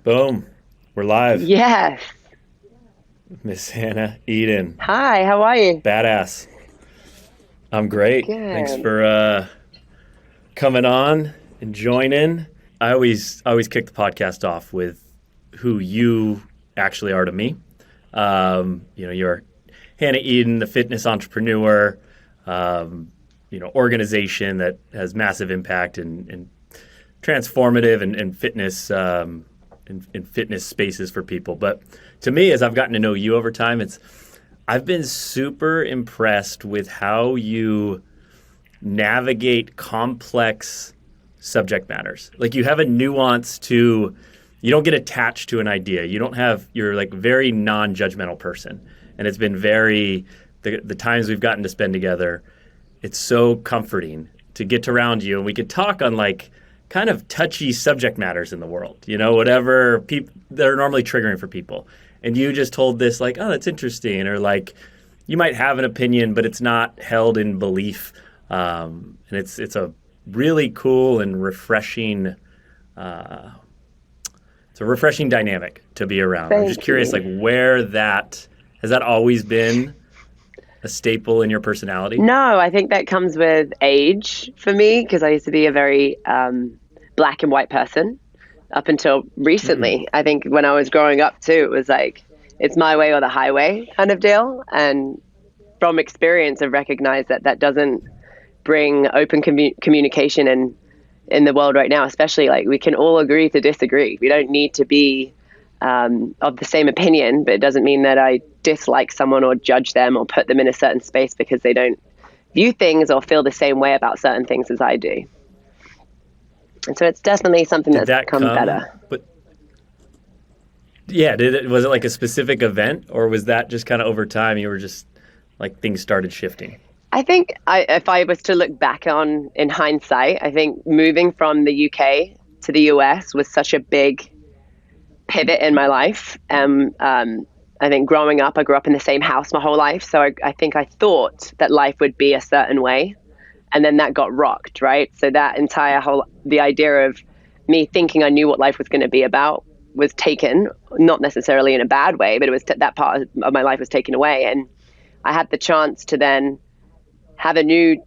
Boom. We're live. Yes. Miss Hannan Eden. Hi, how are you? Badass. I'm great. Thanks Good. for coming on and joining. I always kick the podcast off with who you actually are to me. You're Hannan Eden, the fitness entrepreneur, organization that has massive impact and transformative and fitness in fitness spaces for people. But to me, as I've gotten to know you over time, I've been super impressed with how you navigate complex subject matters. Like you have a nuance to, you don't get attached to an idea. You're like very non-judgmental person. And it's been the times we've gotten to spend together, it's so comforting to get around you. And we could talk on like kind of touchy subject matters in the world, whatever that are normally triggering for people. And you just told this like, oh, that's interesting. Or like, you might have an opinion, but it's not held in belief. And it's a really cool and refreshing, it's a refreshing dynamic to be around. I'm just curious, like has that always been a staple in your personality? No, I think that comes with age for me because I used to be a very black and white person up until recently. Mm-hmm. I think when I was growing up too, it was like, it's my way or the highway kind of deal. And from experience, I've recognized that doesn't bring open communication in the world right now, especially like we can all agree to disagree. We don't need to be of the same opinion, but it doesn't mean that I dislike someone or judge them or put them in a certain space because they don't view things or feel the same way about certain things as I do. And so it's definitely something that's become better. But yeah, was it like a specific event, or was that just kind of over time you were just like things started shifting? I think if I was to look back on in hindsight, I think moving from the UK to the US was such a big pivot in my life. I think growing up, I grew up in the same house my whole life. So I think I thought that life would be a certain way. And then that got rocked, right? So that the idea of me thinking I knew what life was going to be about was taken, not necessarily in a bad way, but it was that part of my life was taken away. And I had the chance to then have a new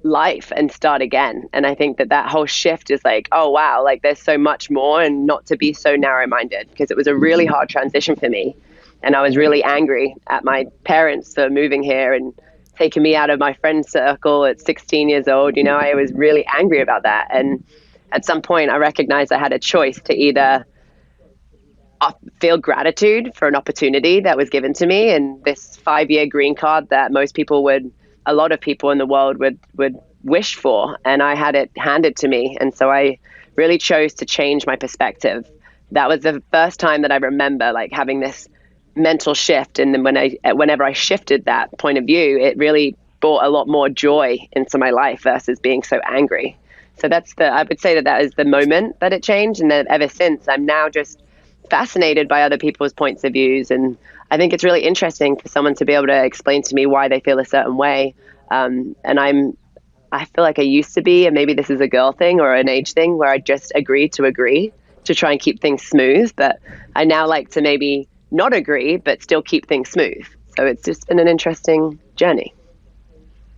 life and start again. And I think that whole shift is like, oh, wow, like there's so much more, and not to be so narrow-minded, because it was a really hard transition for me. And I was really angry at my parents for moving here and taking me out of my friend circle at 16 years old. I was really angry about that. And at some point I recognized I had a choice to either feel gratitude for an opportunity that was given to me and this 5-year green card that a lot of people in the world would wish for, and I had it handed to me. And so I really chose to change my perspective. That was the first time that I remember like having this mental shift. And then whenever I shifted that point of view, it really brought a lot more joy into my life versus being so angry. So I would say that is the moment that it changed. And then ever since, I'm now just fascinated by other people's points of views. And I think it's really interesting for someone to be able to explain to me why they feel a certain way. And I feel like I used to be, and maybe this is a girl thing or an age thing, where I just agree to try and keep things smooth. But I now like to maybe not agree, but still keep things smooth. So it's just been an interesting journey.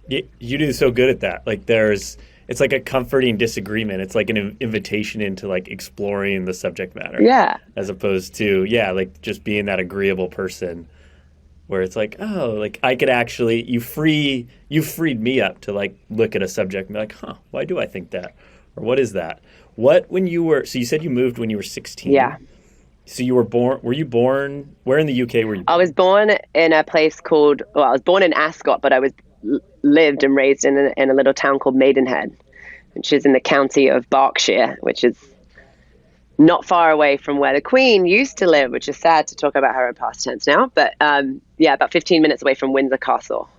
You do so good at that. Like it's like a comforting disagreement. It's like an invitation into like exploring the subject matter. Yeah. As opposed to, like just being that agreeable person where it's like, oh, like I could actually, you freed me up to like look at a subject and be like, why do I think that? Or what is that? So you said you moved when you were 16. Yeah. So were you born, where in the UK were you born? I was born in a place I was born in Ascot, but I lived and raised in a little town called Maidenhead, which is in the county of Berkshire, which is not far away from where the Queen used to live, which is sad to talk about her in past tense now. But about 15 minutes away from Windsor Castle.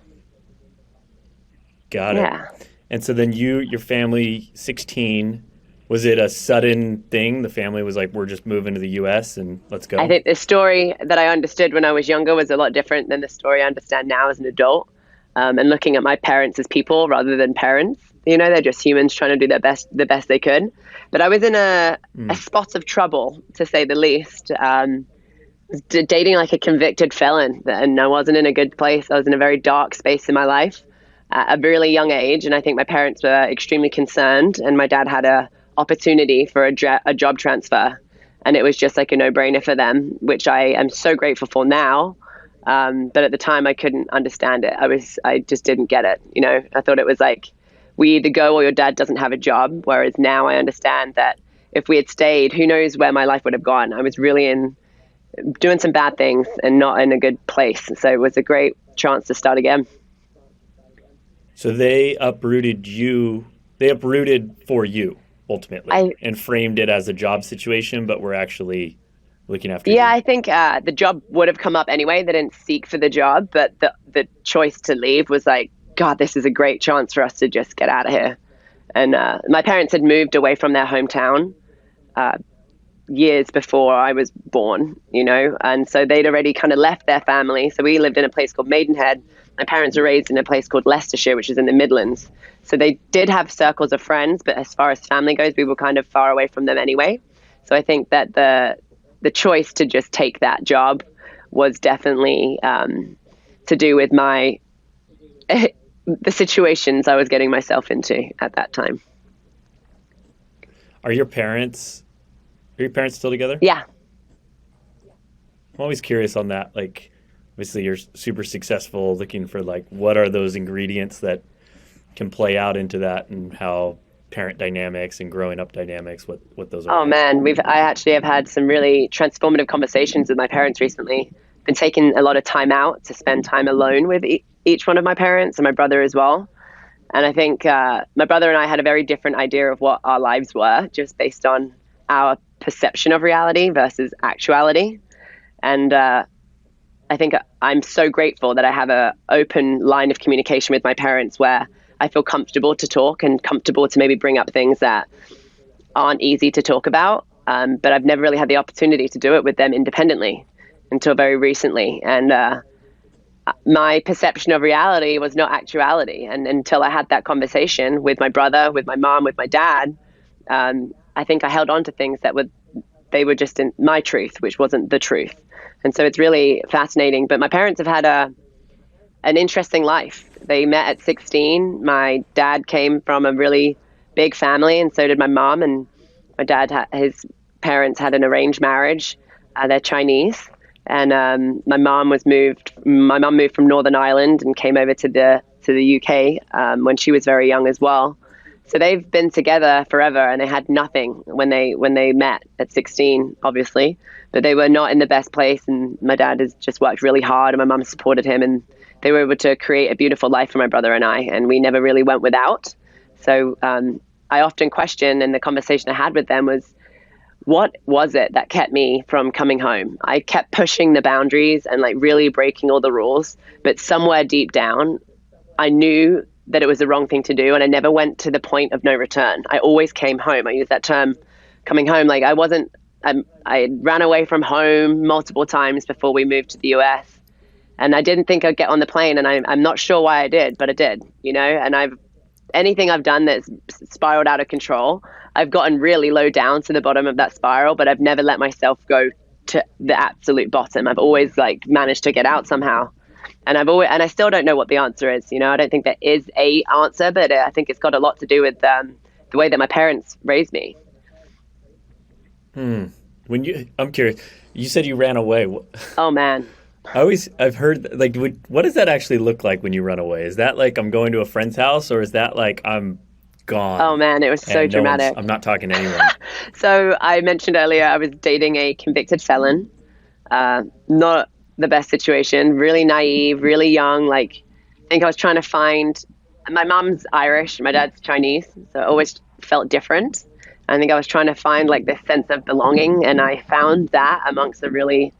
Got it. Yeah. And so then your family, 16, was it a sudden thing? The family was like, we're just moving to the U.S. and let's go? I think the story that I understood when I was younger was a lot different than the story I understand now as an adult. And looking at my parents as people rather than parents. they're just humans trying to do the best they could. But I was in a spot of trouble, to say the least. Dating like a convicted felon, and I wasn't in a good place. I was in a very dark space in my life at a really young age, and I think my parents were extremely concerned, and my dad had a opportunity for a job transfer, and it was just like a no-brainer for them, which I am so grateful for now. But at the time I couldn't understand it. I just didn't get it. I thought it was like, we either go or your dad doesn't have a job. Whereas now I understand that if we had stayed, who knows where my life would have gone. I was really doing some bad things and not in a good place. So it was a great chance to start again. So they uprooted for you ultimately and framed it as a job situation, but we're actually looking after you. I think the job would have come up anyway. They didn't seek for the job, but the choice to leave was like, God, this is a great chance for us to just get out of here. And my parents had moved away from their hometown years before I was born, and so they'd already kind of left their family. So we lived in a place called Maidenhead. My parents were raised in a place called Leicestershire, which is in the Midlands. So they did have circles of friends, but as far as family goes, we were kind of far away from them anyway. So I think that the choice to just take that job was definitely to do with the situations I was getting myself into at that time. Are your parents still together? Yeah. I'm always curious on that. Like, obviously you're super successful, looking for like, what are those ingredients that can play out into that, and how parent dynamics and growing up dynamics, what those are. Oh man, I actually have had some really transformative conversations with my parents recently. Been taking a lot of time out to spend time alone with each one of my parents, and my brother as well. And I think my brother and I had a very different idea of what our lives were, just based on our perception of reality versus actuality. And I think I'm so grateful that I have an open line of communication with my parents, where I feel comfortable to talk and comfortable to maybe bring up things that aren't easy to talk about. But I've never really had the opportunity to do it with them independently until very recently. And my perception of reality was not actuality. And until I had that conversation with my brother, with my mom, with my dad, I think I held on to things that they were just in my truth, which wasn't the truth. And so it's really fascinating. But my parents have had an interesting life. They met at 16. My dad came from a really big family, and so did my mom. And my dad, his parents had an arranged marriage. They're Chinese. And my mom moved from Northern Ireland and came over to the UK when she was very young as well. So they've been together forever, and they had nothing when they met at 16, obviously. But they were not in the best place, and my dad has just worked really hard, and my mom supported him, and they were able to create a beautiful life for my brother and I, and we never really went without. So I often question, and the conversation I had with them was, what was it that kept me from coming home? I kept pushing the boundaries and like really breaking all the rules, but somewhere deep down, I knew that it was the wrong thing to do, and I never went to the point of no return. I always came home. I use that term, coming home. Like I ran away from home multiple times before we moved to the US, and I didn't think I'd get on the plane, and I'm not sure why I did, but I did, and anything I've done that's spiraled out of control, I've gotten really low down to the bottom of that spiral, but I've never let myself go to the absolute bottom. I've always like managed to get out somehow. And I still don't know what the answer is. I don't think there is a answer, but I think it's got a lot to do with the way that my parents raised me. I'm curious. You said you ran away. Oh man. I've heard, like, what does that actually look like when you run away? Is that like I'm going to a friend's house, or is that like I'm gone? Oh man, it was so dramatic. I'm not talking to anyone. So I mentioned earlier I was dating a convicted felon. Not the best situation, really naive, really young. Like, I think I was trying to find, my mom's Irish, my dad's Chinese, so it always felt different. I think I was trying to find like this sense of belonging, and I found that amongst a really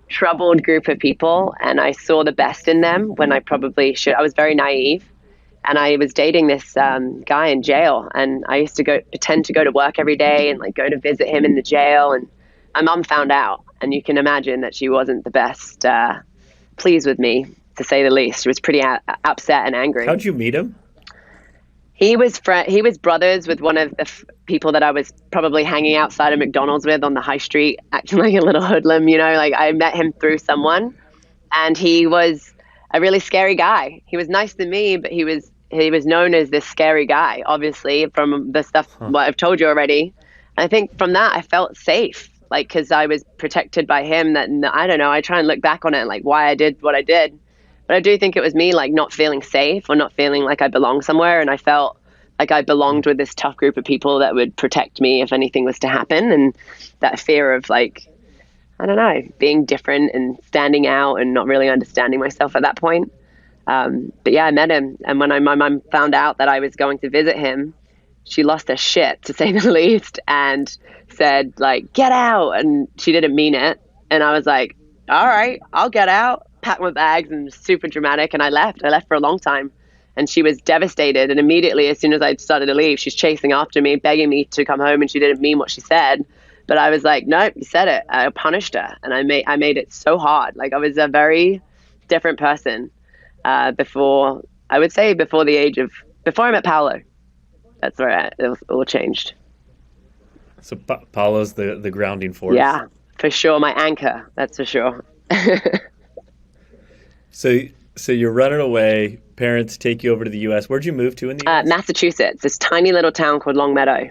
troubled group of people, and I saw the best in them when I probably should. I was very naive, and I was dating this guy in jail, and I used to pretend to go to work every day and like go to visit him in the jail, and my mom found out, and you can imagine that she wasn't the best pleased with me, to say the least. She was pretty upset and angry. How'd you meet him? He was brothers with one of the people that I was probably hanging outside of McDonald's with on the high street, acting like a little hoodlum. Like I met him through someone, and he was a really scary guy. He was nice to me, but he was known as this scary guy, obviously from the stuff Huh. what I've told you already. And I think from that I felt safe, like because I was protected by him. That I don't know. I try and look back on it, like why I did what I did, but I do think it was me like not feeling safe or not feeling like I belong somewhere, and I felt like I belonged with this tough group of people that would protect me if anything was to happen, and that fear of like I don't know, being different and standing out and not really understanding myself at that point. But yeah, I met him. And when my mum found out that I was going to visit him, she lost her shit, to say the least, and said, like, get out. And she didn't mean it. And I was like, all right, I'll get out, pack my bags, and super dramatic. And I left. I left for a long time. And she was devastated. And immediately, as soon as I started to leave, she's chasing after me, begging me to come home. And she didn't mean what she said. But I was like, nope, you said it. I punished her. And I made it so hard. Like I was a very different person before, I would say before I met Paolo. That's where it was all changed. So Paulo's the grounding force. Yeah, for sure. My anchor, that's for sure. So you're running away. Parents take you over to the U.S. Where'd you move to in the U.S.? Massachusetts, this tiny little town called Longmeadow.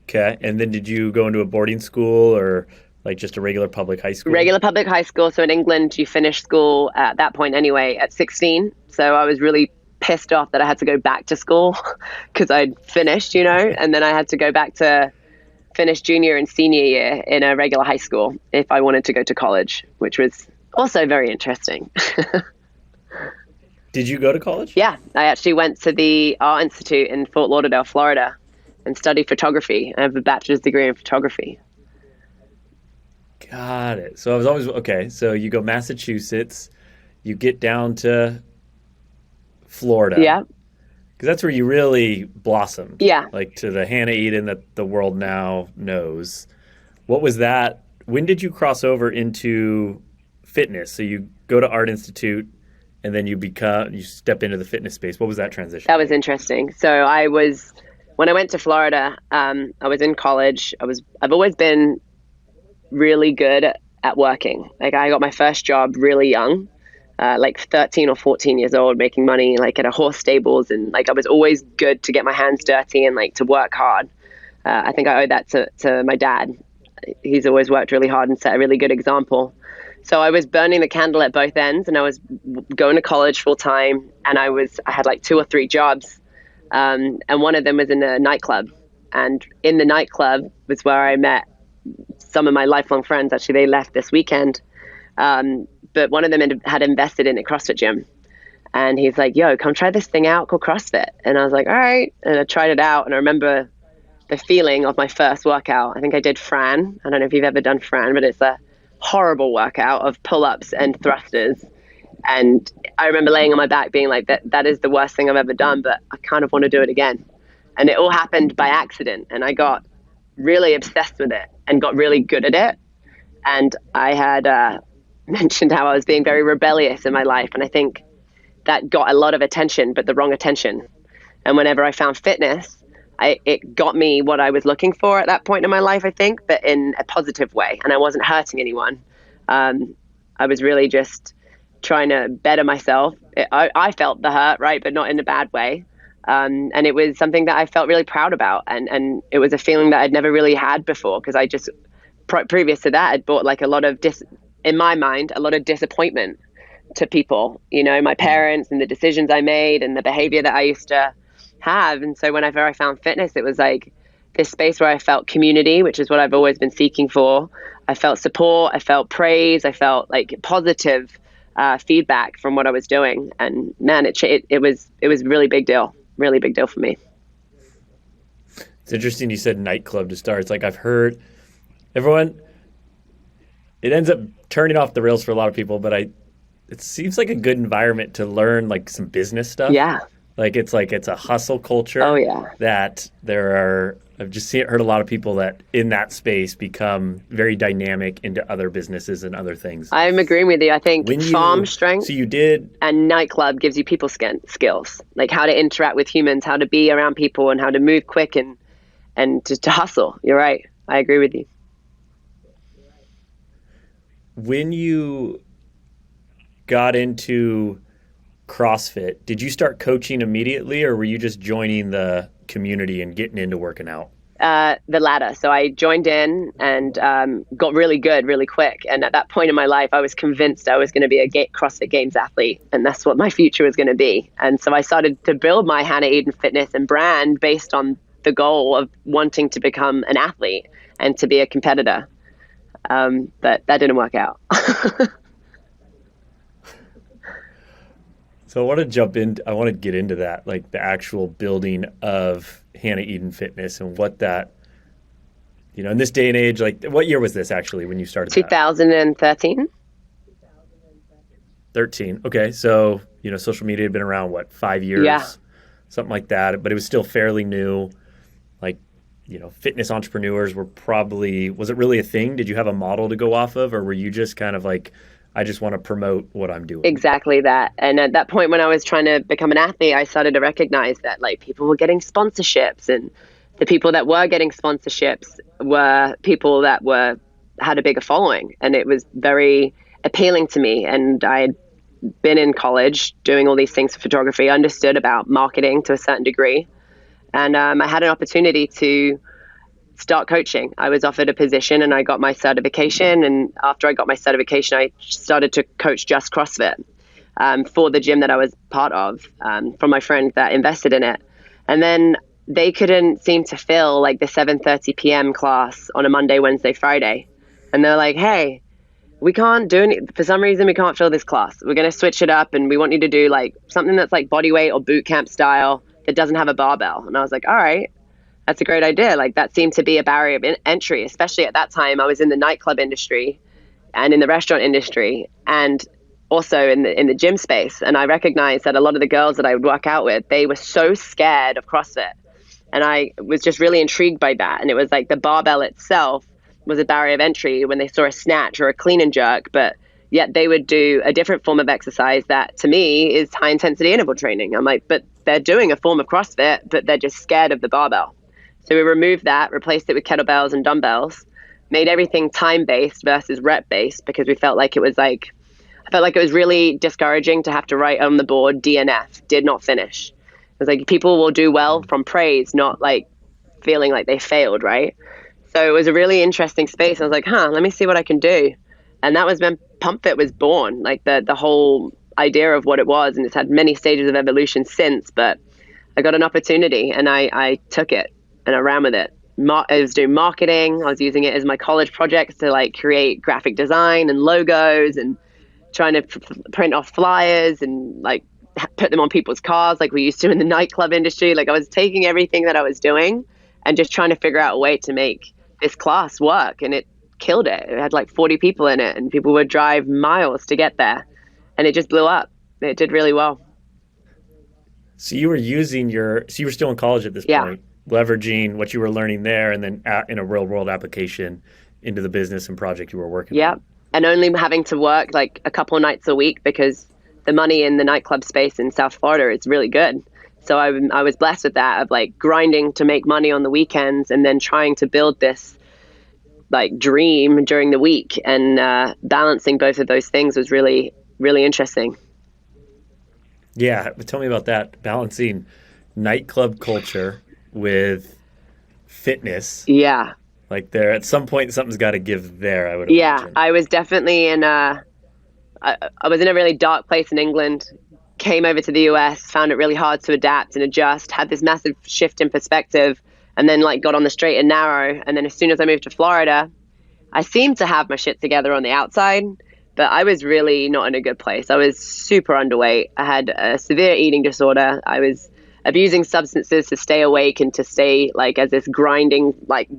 Okay. And then did you go into a boarding school or like just a regular public high school? Regular public high school. So in England, you finish school at that point anyway at 16. So I was really pissed off that I had to go back to school because I'd finished, and then I had to go back to finish junior and senior year in a regular high school if I wanted to go to college, which was also very interesting. Did you go to college? Yeah, I actually went to the Art Institute in Fort Lauderdale, Florida, and studied photography. I have a bachelor's degree in photography. Got it. So I was always okay. So you go Massachusetts, you get down to Florida. Yeah. Because that's where you really blossomed. Yeah. Like to the Hannan Eden that the world now knows. What was that? When did you cross over into fitness? So you go to Art Institute and then you step into the fitness space. What was that transition? That was interesting. So when I went to Florida, I was in college. I've always been really good at working. Like I got my first job really young, like 13 or 14 years old, making money like at a horse stables. And like I was always good to get my hands dirty and like to work hard. I think I owe that to my dad. He's always worked really hard and set a really good example. So I was burning the candle at both ends, and I was going to college full time, and I had like 2 or 3 jobs. And one of them was in a nightclub. And in the nightclub was where I met some of my lifelong friends. Actually, they left this weekend. But one of them had invested in a CrossFit gym. And he's like, yo, come try this thing out called CrossFit. And I was like, all right. And I tried it out. And I remember the feeling of my first workout. I think I did Fran. I don't know if you've ever done Fran, but it's a horrible workout of pull-ups and thrusters. And I remember laying on my back being like, that is the worst thing I've ever done, but I kind of want to do it again. And it all happened by accident. And I got really obsessed with it and got really good at it. And I had mentioned how I was being very rebellious in my life. And I think that got a lot of attention, but the wrong attention. And whenever I found fitness, it got me what I was looking for at that point in my life, I think, but in a positive way. And I wasn't hurting anyone. I was really just trying to better myself. I felt the hurt, right, but not in a bad way. And it was something that I felt really proud about. And it was a feeling that I'd never really had before, because I just, previous to that, I'd brought like a lot of, in my mind, a lot of disappointment to people, my parents and the decisions I made and the behavior that I used to have. And so whenever I found fitness, it was like this space where I felt community, which is what I've always been seeking for. I felt support, I felt praise, I felt like positive feedback from what I was doing. And man, it was a really big deal for me. It's interesting you said nightclub to start. It's like I've heard everyone, it ends up turning off the rails for a lot of people, but it seems like a good environment to learn like some business stuff. Yeah. Like it's a hustle Oh culture yeah. that I've just heard a lot of people that in that space become very dynamic into other businesses and other things. I'm agreeing with you. I think When farm so strength you did, and nightclub gives you people skills, like how to interact with humans, how to be around people, and how to move quick and to hustle. You're right. I agree with you. when you got into CrossFit, did you start coaching immediately or were you just joining the community and getting into working out? The latter. So I joined in and got really good really quick. And at that point in my life, I was convinced I was going to be a CrossFit Games athlete, and that's what my future was going to be. And so I started to build my Hannan Eden fitness and brand based on the goal of wanting to become an athlete and to be a competitor. But that didn't work out. So I want to get into that, like the actual building of Hannan Eden Fitness and what that, in this day and age, like what year was this actually when you started that? 2013. 13. Okay. So, social media had been around, what, 5 years? Yeah. Something like that. But it was still fairly new. Like, fitness entrepreneurs was it really a thing? Did you have a model to go off of? Or were you just kind of like, I just want to promote what I'm doing? Exactly that. And at that point, when I was trying to become an athlete, I started to recognize that like people were getting sponsorships, and the people that were getting sponsorships were people that had a bigger following. And it was very appealing to me. And I had been in college doing all these things for photography, understood about marketing to a certain degree. And I had an opportunity to start coaching. I was offered a position and I got my certification. And after I got my certification, I started to coach just CrossFit for the gym that I was part of, from my friend that invested in it. And then they couldn't seem to fill like the 7:30 p.m. class on a Monday, Wednesday, Friday. And they're like, hey, we can't do any, for some reason, we can't fill this class. We're going to switch it up and we want you to do like something that's like body weight or boot camp style that doesn't have a barbell. And I was like, all right. That's a great idea. Like that seemed to be a barrier of entry, especially at that time. I was in the nightclub industry and in the restaurant industry and also in the gym space. And I recognized that a lot of the girls that I would work out with, they were so scared of CrossFit. And I was just really intrigued by that. And it was like the barbell itself was a barrier of entry when they saw a snatch or a clean and jerk, but yet they would do a different form of exercise that to me is high intensity interval training. I'm like, but they're doing a form of CrossFit, but they're just scared of the barbell. So we removed that, replaced it with kettlebells and dumbbells, made everything time-based versus rep-based because I felt like it was really discouraging to have to write on the board DNF, did not finish. It was like people will do well from praise, not like feeling like they failed, right? So it was a really interesting space. I was like, let me see what I can do. And that was when Pump Fit was born, like the whole idea of what it was. And it's had many stages of evolution since, but I got an opportunity and I took it. And I ran with it. I was doing marketing. I was using it as my college projects to like create graphic design and logos and trying to print off flyers and like put them on people's cars like we used to in the nightclub industry. Like I was taking everything that I was doing and just trying to figure out a way to make this class work. And it killed it. It had like 40 people in it and people would drive miles to get there. And it just blew up. It did really well. So you were you were still in college at this point, leveraging what you were learning there and then in a real world application into the business and project you were working on. Yeah. And only having to work like a couple of nights a week because the money in the nightclub space in South Florida is really good. So I was blessed with that, of like grinding to make money on the weekends and then trying to build this like dream during the week, and balancing both of those things was really, really interesting. Yeah. Tell me about that, balancing nightclub culture with fitness. Yeah. Like there, at some point, something's got to give there, I would imagine. I was definitely I was in a really dark place in England, came over to the US, found it really hard to adapt and adjust, had this massive shift in perspective, and then like got on the straight and narrow. And then as soon as I moved to Florida, I seemed to have my shit together on the outside, but I was really not in a good place. I was super underweight. I had a severe eating disorder. I was abusing substances to stay awake and to stay like as this grinding, like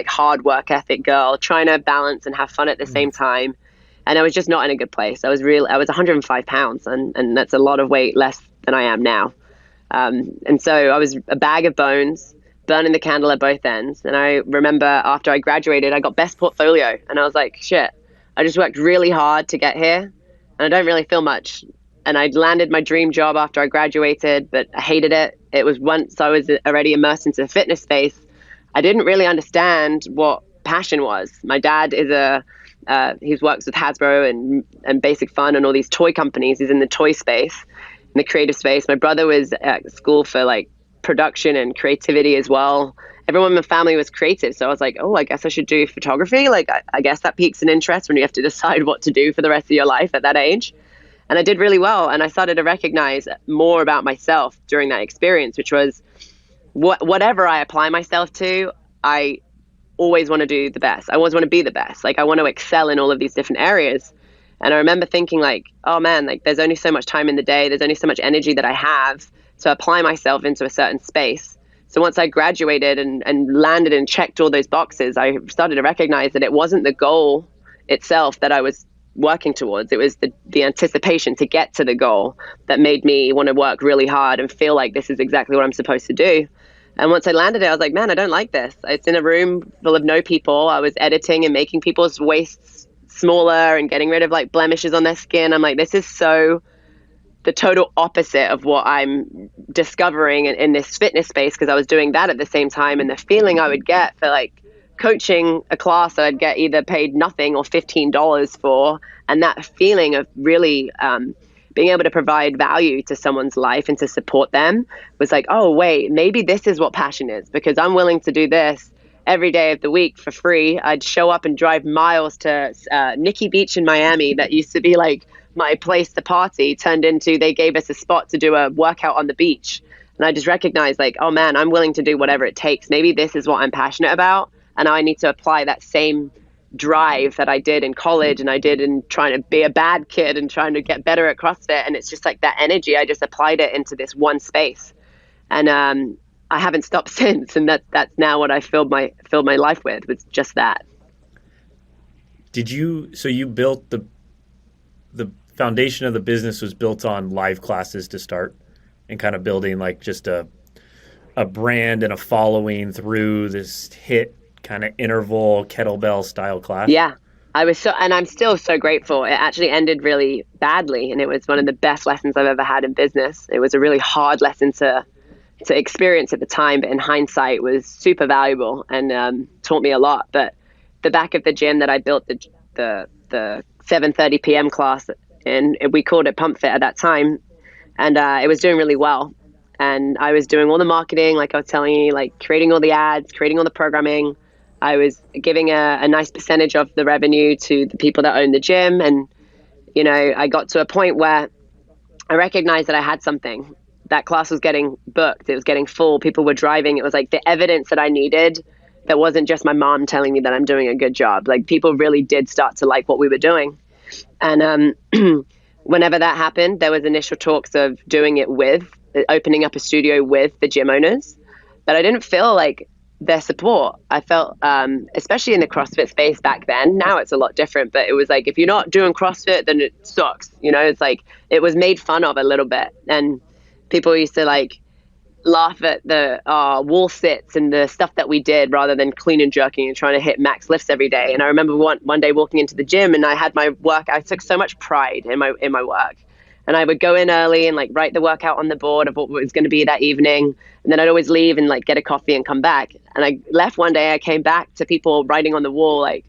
hard work ethic girl, trying to balance and have fun at the same time. And I was just not in a good place. I was 105 pounds and that's a lot of weight less than I am now. And so I was a bag of bones, burning the candle at both ends. And I remember after I graduated, I got best portfolio. And I was like, shit, I just worked really hard to get here. And I don't really feel much. And I landed my dream job after I graduated, but I hated it. It was once I was already immersed into the fitness space, I didn't really understand what passion was. My dad is he works with Hasbro and Basic Fun and all these toy companies. He's in the toy space, in the creative space. My brother was at school for like production and creativity as well. Everyone in my family was creative. So I was like, oh, I guess I should do photography. Like, I guess that piques an interest when you have to decide what to do for the rest of your life at that age. And I did really well. And I started to recognize more about myself during that experience, which was whatever I apply myself to, I always want to do the best. I always want to be the best. Like, I want to excel in all of these different areas. And I remember thinking like, oh man, like there's only so much time in the day. There's only so much energy that I have to apply myself into a certain space. So once I graduated and landed and checked all those boxes, I started to recognize that it wasn't the goal itself that I was working towards. It was the anticipation to get to the goal that made me want to work really hard and feel like this is exactly what I'm supposed to do. And once I landed it, I was like, man, I don't like this. It's in a room full of no people. I was editing and making people's waists smaller and getting rid of like blemishes on their skin. I'm like, this is so the total opposite of what I'm discovering in this fitness space, because I was doing that at the same time. And the feeling I would get for like coaching a class that I'd get either paid nothing or $15 for, and that feeling of really being able to provide value to someone's life and to support them was like, oh, wait, maybe this is what passion is, because I'm willing to do this every day of the week for free. I'd show up and drive miles to Nikki Beach in Miami that used to be like my place to party, turned into they gave us a spot to do a workout on the beach. And I just recognized like, oh man, I'm willing to do whatever it takes. Maybe this is what I'm passionate about. And I need to apply that same drive that I did in college and I did in trying to be a bad kid and trying to get better at CrossFit. And it's just like that energy, I just applied it into this one space. And I haven't stopped since. And that's now what I filled my life with just that. So you built the foundation of the business was built on live classes to start, and kind of building like just a brand and a following through this hit kind of interval kettlebell style class? Yeah, and I'm still so grateful. It actually ended really badly, and it was one of the best lessons I've ever had in business. It was a really hard lesson to experience at the time, but in hindsight was super valuable and taught me a lot. But the back of the gym that I built the 7:30 p.m. class in, we called it Pump Fit at that time, and it was doing really well. And I was doing all the marketing, like I was telling you, like creating all the ads, creating all the programming. I was giving a nice percentage of the revenue to the people that own the gym. And, you know, I got to a point where I recognized that I had something. That class was getting booked. It was getting full. People were driving. It was like the evidence that I needed. That wasn't just my mom telling me that I'm doing a good job. Like people really did start to like what we were doing. And whenever that happened, there was initial talks of opening up a studio with the gym owners. But I didn't feel like their support. I felt, especially in the CrossFit space back then, now it's a lot different, but it was like, if you're not doing CrossFit, then it sucks. You know, it's like, it was made fun of a little bit. And people used to like laugh at the wall sits and the stuff that we did rather than clean and jerking and trying to hit max lifts every day. And I remember one day walking into the gym and I had my work. I took so much pride in my work. And I would go in early and like write the workout on the board of what was going to be that evening. And then I'd always leave and like get a coffee and come back. And I left one day, I came back to people writing on the wall, like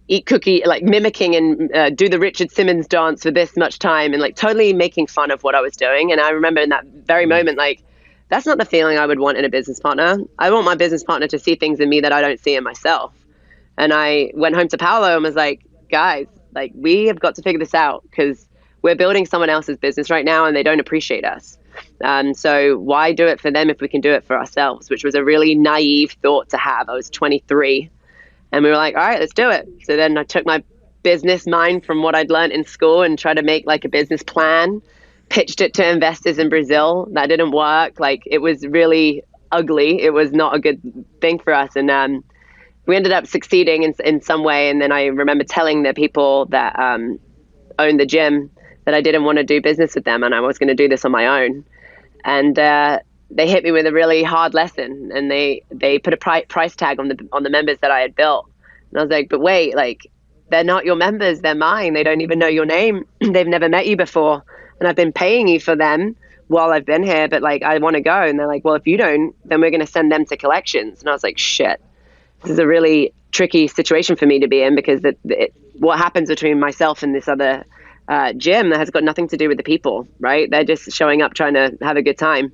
eat cookie, like mimicking and do the Richard Simmons dance for this much time and like totally making fun of what I was doing. And I remember in that very moment, like, that's not the feeling I would want in a business partner. I want my business partner to see things in me that I don't see in myself. And I went home to Paolo and was like, guys, like we have got to figure this out because we're building someone else's business right now and they don't appreciate us. So why do it for them if we can do it for ourselves, which was a really naive thought to have. I was 23 and we were like, all right, let's do it. So then I took my business mind from what I'd learned in school and tried to make like a business plan, pitched it to investors in Brazil. That didn't work. Like it was really ugly. It was not a good thing for us. And we ended up succeeding in some way. And then I remember telling the people that owned the gym that I didn't want to do business with them and I was going to do this on my own. and they hit me with a really hard lesson, and they put a price tag on the members that I had built. And I was like, but wait, like, they're not your members, they're mine. They don't even know your name. They've never met you before, and I've been paying you for them while I've been here, but like, I want to go. And they're like, well, if you don't, then we're going to send them to collections. And I was like, shit, this is a really tricky situation for me to be in, because what happens between myself and this other gym that has got nothing to do with the people, right? They're just showing up trying to have a good time.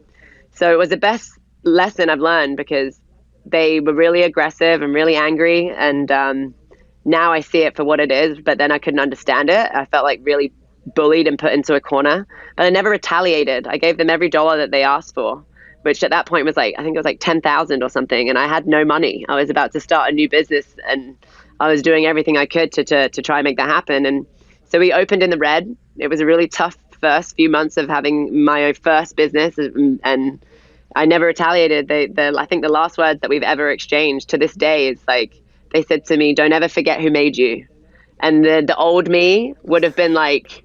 So it was the best lesson I've learned, because they were really aggressive and really angry. And now I see it for what it is, but then I couldn't understand it. I felt like really bullied and put into a corner, but I never retaliated. I gave them every dollar that they asked for, which at that point was like, I think it was like 10,000 or something. And I had no money. I was about to start a new business, and I was doing everything I could to try and make that happen. And so we opened in the red. It was a really tough first few months of having my first business, and I never retaliated. I think the last words that we've ever exchanged to this day is like, they said to me, don't ever forget who made you. And the old me would have been like,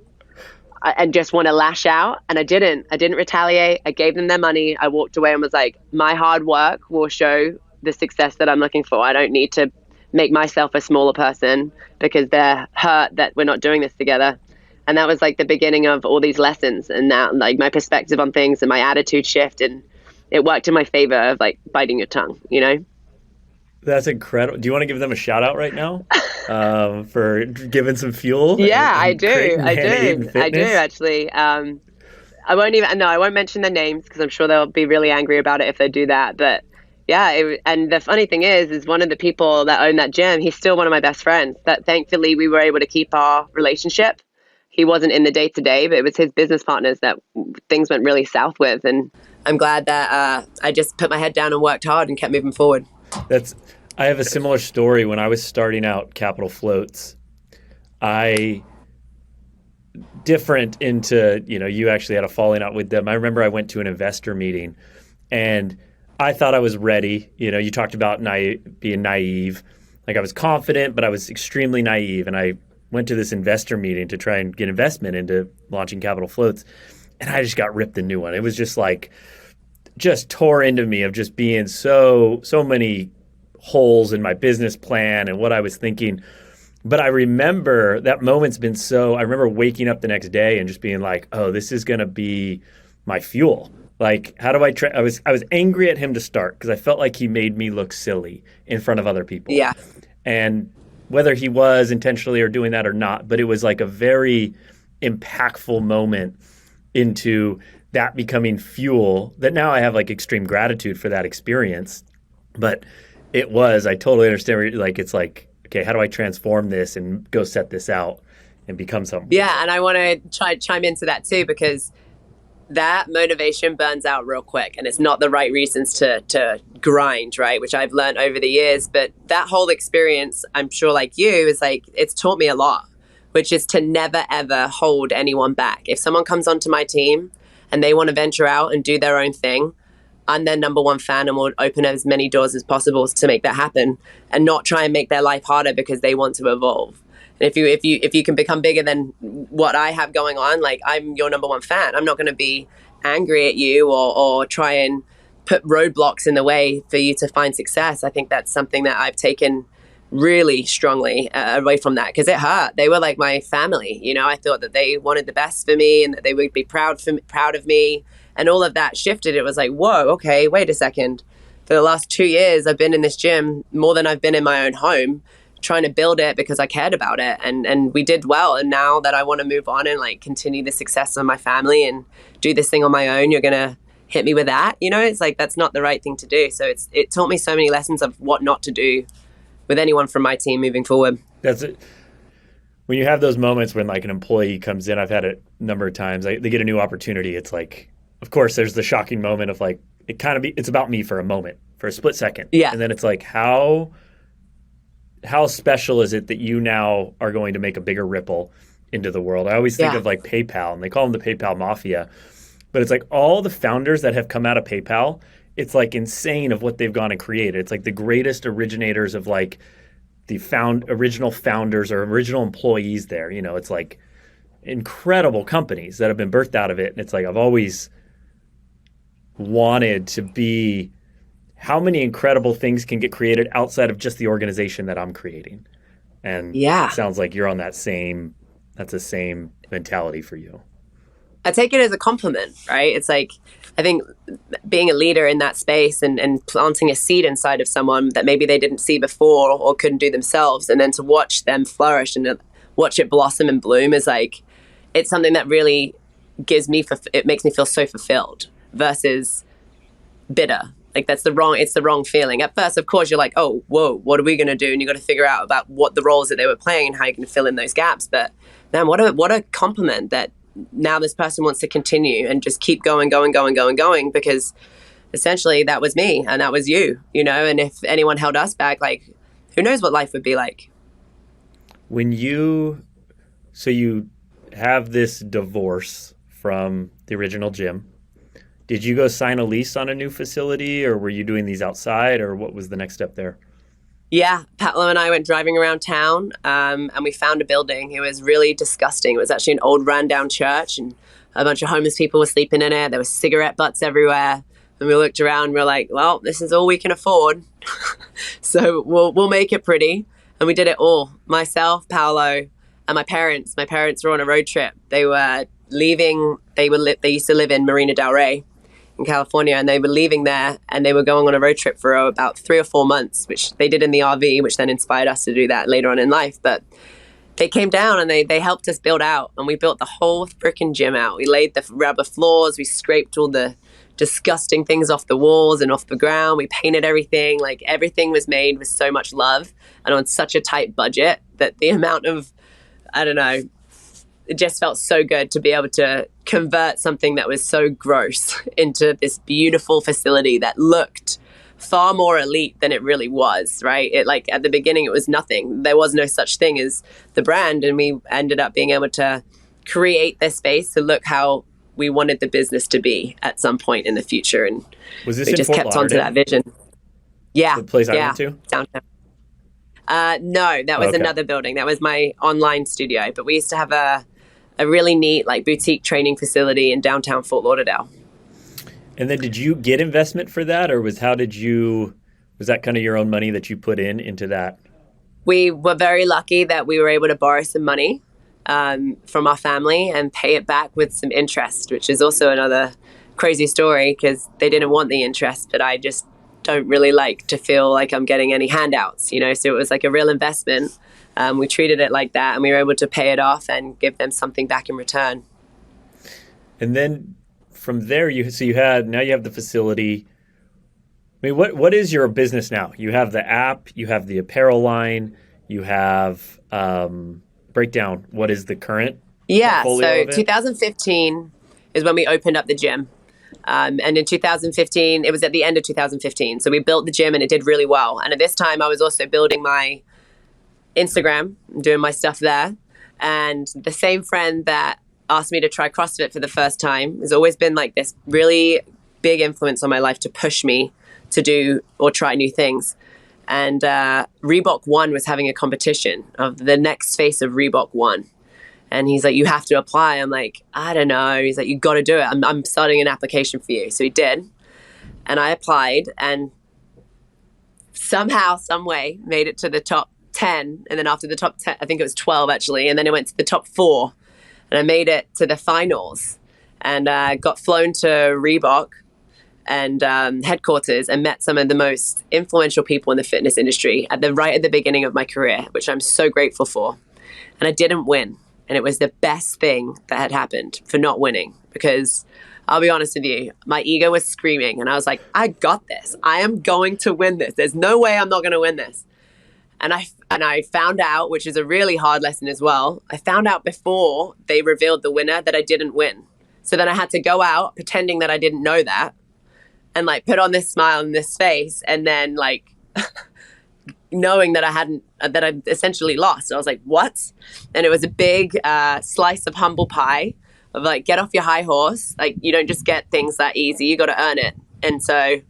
and just want to lash out. And I didn't retaliate. I gave them their money. I walked away and was like, my hard work will show the success that I'm looking for. I don't need to make myself a smaller person because they're hurt that we're not doing this together. And that was like the beginning of all these lessons. And now, like, my perspective on things and my attitude shift, and it worked in my favor of like biting your tongue, you know? That's incredible. Do you want to give them a shout out right now for giving some fuel? Yeah, I do actually. I won't mention their names, because I'm sure they'll be really angry about it if they do that. But yeah, and the funny thing is one of the people that own that gym, he's still one of my best friends. That thankfully we were able to keep our relationship. He wasn't in the day to day, but it was his business partners that things went really south with. And I'm glad that I just put my head down and worked hard and kept moving forward. I have a similar story. When I was starting out Capital Floats, different into, you actually had a falling out with them. I remember I went to an investor meeting, and I thought I was ready. You talked about being naive. Like, I was confident, but I was extremely naive. And I went to this investor meeting to try and get investment into launching Capital Floats, and I just got ripped a new one. It was just tore into me of just being so many holes in my business plan and what I was thinking. But I remember that moment's been I remember waking up the next day and just being like, oh, this is going to be my fuel. Like, how do I was angry at him to start, because I felt like he made me look silly in front of other people. Yeah. And whether he was intentionally or doing that or not, but it was like a very impactful moment into that becoming fuel that now I have like extreme gratitude for that experience. But I totally understand where like, it's like, okay, how do I transform this and go set this out and become something? Yeah. And I want to chime into that too, because that motivation burns out real quick, and it's not the right reasons to grind, right? Which I've learned over the years. But that whole experience, I'm sure like you, is like, it's taught me a lot, which is to never, ever hold anyone back. If someone comes onto my team and they want to venture out and do their own thing, I'm their number one fan, and will open as many doors as possible to make that happen, and not try and make their life harder because they want to evolve. And if you can become bigger than what I have going on, like, I'm your number one fan. I'm not going to be angry at you or try and put roadblocks in the way for you to find success. I think that's something that I've taken really strongly away from that, because it hurt. They were like my family. I thought that they wanted the best for me and that they would be proud of me. And all of that shifted. It was like, whoa, okay, wait a second. For the last 2 years, I've been in this gym more than I've been in my own home, trying to build it because I cared about it. And we did well. And now that I want to move on and like continue the success of my family and do this thing on my own, you're going to hit me with that. It's like, that's not the right thing to do. So it taught me so many lessons of what not to do with anyone from my team moving forward. That's it. When you have those moments when like an employee comes in, I've had it a number of times, they get a new opportunity. It's like, of course, there's the shocking moment of like, it's about me for a moment, for a split second. Yeah. And then it's like, how special is it that you now are going to make a bigger ripple into the world? I always think of like PayPal, and they call them the PayPal Mafia. But it's like all the founders that have come out of PayPal, it's like insane of what they've gone and created. It's like the greatest originators of like the original founders or original employees there. It's like incredible companies that have been birthed out of it. And it's like, I've always wanted to be how many incredible things can get created outside of just the organization that I'm creating. And Yeah. it sounds like you're on that's the same mentality for you. I take it as a compliment, right? It's like, I think being a leader in that space and planting a seed inside of someone that maybe they didn't see before or couldn't do themselves, and then to watch them flourish and watch it blossom and bloom is like, it's something that really it makes me feel so fulfilled versus bitter. Like it's the wrong feeling. At first, of course, you're like, oh, whoa, what are we going to do? And you got to figure out about what the roles that they were playing and how you can fill in those gaps. But man, what a compliment that now this person wants to continue and just keep going, because essentially that was me and that was you, and if anyone held us back, like who knows what life would be like. So you have this divorce from the original gym. Did you go sign a lease on a new facility, or were you doing these outside, or what was the next step there? Yeah, Patlo and I went driving around town, and we found a building. It was really disgusting. It was actually an old rundown church, and a bunch of homeless people were sleeping in it. There were cigarette butts everywhere. And we looked around, and we were like, well, this is all we can afford. So we'll make it pretty. And we did it all. Myself, Paolo, and my parents. My parents were on a road trip. They were leaving. They used to live in Marina Del Rey in California, and they were leaving there, and they were going on a road trip for about 3 or 4 months, which they did in the RV, which then inspired us to do that later on in life. But they came down and they helped us build out, and we built the whole freaking gym out. We laid the rubber floors, we scraped all the disgusting things off the walls and off the ground. We painted everything. Like everything was made with so much love and on such a tight budget that the amount of, I don't know, it just felt so good to be able to convert something that was so gross into this beautiful facility that looked far more elite than it really was, right? It, like at the beginning, it was nothing. There was no such thing as the brand. And we ended up being able to create this space to look how we wanted the business to be at some point in the future. And was this we just kept on to that vision. Yeah. The place I went to? Downtown. No, that was another building. That was my online studio. But we used to have a really neat like boutique training facility in downtown Fort Lauderdale. And then did you get investment for that, or was that kind of your own money that you put into that? We were very lucky that we were able to borrow some money from our family and pay it back with some interest, which is also another crazy story because they didn't want the interest, but I just don't really like to feel like I'm getting any handouts, so it was like a real investment. We treated it like that, and we were able to pay it off and give them something back in return. And then from there, you have the facility. I mean, what is your business now? You have the app, you have the apparel line, you have breakdown. What is the current? Yeah, so 2015 is when we opened up the gym. And in 2015, it was at the end of 2015. So we built the gym and it did really well. And at this time, I was also building my Instagram, doing my stuff there. And the same friend that asked me to try CrossFit for the first time has always been like this really big influence on my life to push me to do or try new things. And Reebok One was having a competition of the next face of Reebok One. And he's like, you have to apply. I'm like, I don't know. He's like, you got to do it. I'm starting an application for you. So he did. And I applied and somehow, some way made it to the top 10. And then after the top 10, I think it was 12 actually. And then it went to the top 4. And I made it to the finals and got flown to Reebok and headquarters and met some of the most influential people in the fitness industry right at the beginning of my career, which I'm so grateful for. And I didn't win. And it was the best thing that had happened for not winning, because I'll be honest with you, my ego was screaming and I was like, I got this. I am going to win this. There's no way I'm not going to win this. And I found out, which is a really hard lesson as well, I found out before they revealed the winner that I didn't win. So then I had to go out pretending that I didn't know that and like put on this smile and this face and then like knowing that I essentially lost. I was like, what? And it was a big slice of humble pie of like, get off your high horse. Like you don't just get things that easy. You got to earn it. And so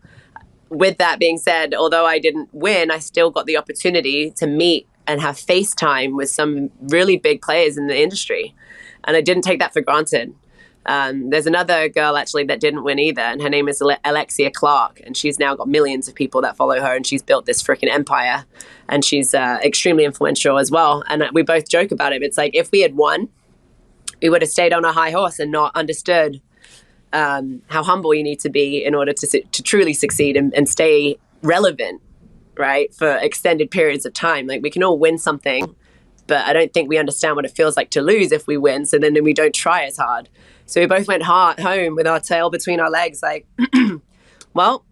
with that being said, although I didn't win, I still got the opportunity to meet and have FaceTime with some really big players in the industry. And I didn't take that for granted. There's another girl actually that didn't win either, and her name is Alexia Clark, and she's now got millions of people that follow her, and she's built this freaking empire, and she's extremely influential as well. And we both joke about it. It's like, if we had won, we would have stayed on a high horse and not understood how humble you need to be in order to truly succeed and stay relevant, right, for extended periods of time. Like, we can all win something, but I don't think we understand what it feels like to lose if we win. So then we don't try as hard. So we both went home with our tail between our legs, like, well,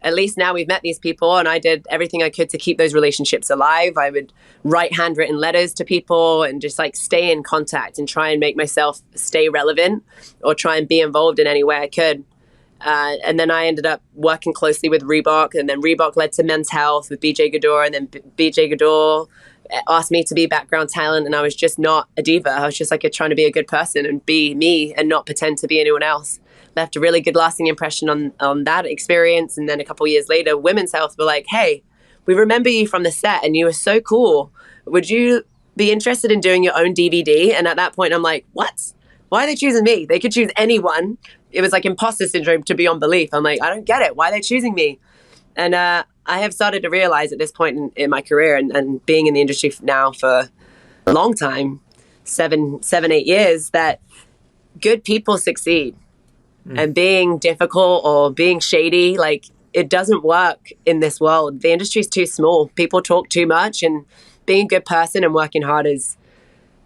at least now we've met these people, and I did everything I could to keep those relationships alive. I would write handwritten letters to people and just like stay in contact and try and make myself stay relevant, or try and be involved in any way I could. And then I ended up working closely with Reebok, and then Reebok led to Men's Health with BJ Gador, and then BJ Gador asked me to be background talent, and I was just not a diva. I was just like trying to be a good person and be me and not pretend to be anyone else. Left a really good lasting impression on that experience. And then a couple of years later, Women's Health were like, hey, we remember you from the set and you were so cool. Would you be interested in doing your own DVD? And at that point, I'm like, what? Why are they choosing me? They could choose anyone. It was like imposter syndrome to beyond belief. I'm like, I don't get it. Why are they choosing me? And I have started to realize at this point in my career, and being in the industry now for a long time, 8 years, that good people succeed. And being difficult or being shady, like, it doesn't work in this world. The industry's too small. People talk too much, and being a good person and working hard is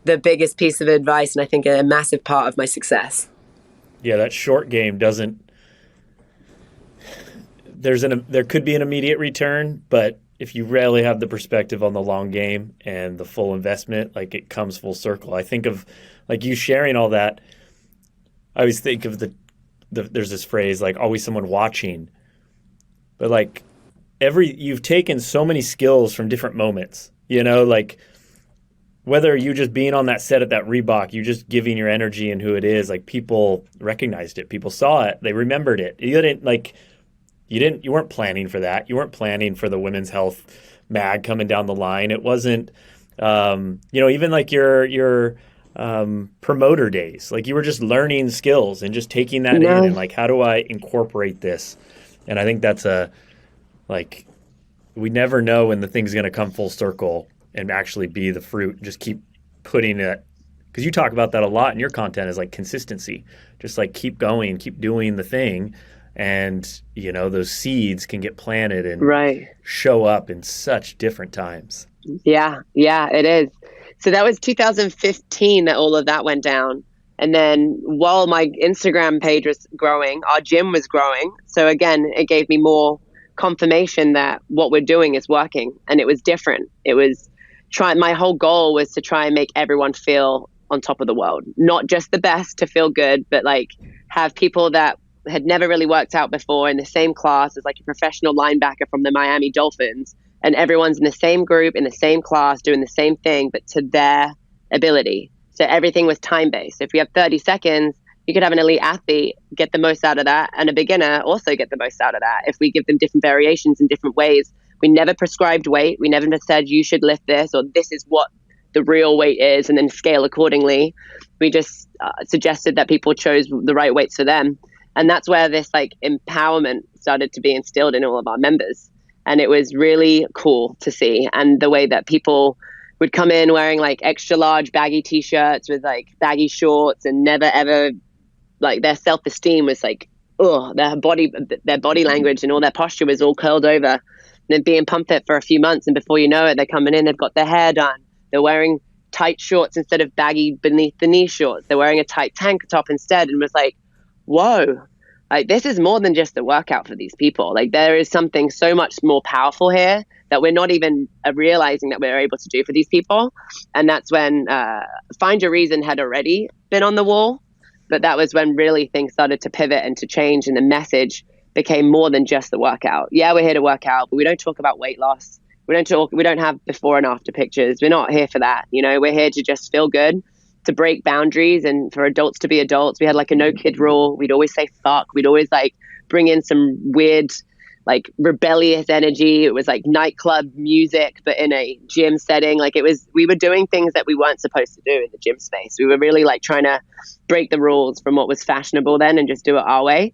the biggest piece of advice, and I think a massive part of my success. Yeah, that short game doesn't. There could be an immediate return, but if you rarely have the perspective on the long game and the full investment, like, it comes full circle. I think of, like, you sharing all that. I always think of there's this phrase, like, always someone watching, but like you've taken so many skills from different moments, like, whether you just being on that set at that Reebok, you just giving your energy and who it is, like, people recognized it, people saw it, they remembered it. You weren't planning for that. You weren't planning for the Women's Health mag coming down the line. It wasn't, even like your promoter days, like, you were just learning skills and just taking that in, and like, how do I incorporate this? And I think that's we never know when the thing's going to come full circle and actually be the fruit. Just keep putting it, because you talk about that a lot in your content, is like consistency. Just like keep going, keep doing the thing, and those seeds can get planted and show up in such different times. Yeah, it is. So that was 2015 that all of that went down. And then while my Instagram page was growing, our gym was growing. So again, it gave me more confirmation that what we're doing is working, and it was different. It was my whole goal was to try and make everyone feel on top of the world, not just the best to feel good, but like have people that had never really worked out before in the same class as like a professional linebacker from the Miami Dolphins. And everyone's in the same group, in the same class, doing the same thing, but to their ability. So everything was time-based. If we have 30 seconds, you could have an elite athlete get the most out of that, and a beginner also get the most out of that. If we give them different variations in different ways, we never prescribed weight. We never said you should lift this, or this is what the real weight is, and then scale accordingly. We just suggested that people chose the right weights for them. And that's where this like empowerment started to be instilled in all of our members. And it was really cool to see. And the way that people would come in wearing like extra large baggy t-shirts with like baggy shorts, and never ever, like, their self-esteem was like, their body language and all their posture was all curled over. And then being pump fit for a few months, and before you know it, they're coming in, they've got their hair done. They're wearing tight shorts instead of baggy beneath the knee shorts. They're wearing a tight tank top instead, and was like, whoa. Like, this is more than just a workout for these people. Like, there is something so much more powerful here that we're not even realizing that we're able to do for these people. And that's when Find Your Reason had already been on the wall. But that was when really things started to pivot and to change, and the message became more than just the workout. Yeah, we're here to work out, but we don't talk about weight loss. We don't have before and after pictures. We're not here for that. We're here to just feel good, to break boundaries, and for adults to be adults. We had like a no kid rule. We'd always say fuck. We'd always like bring in some weird like rebellious energy. It was like nightclub music, but in a gym setting. Like we were doing things that we weren't supposed to do in the gym space. We were really like trying to break the rules from what was fashionable then and just do it our way.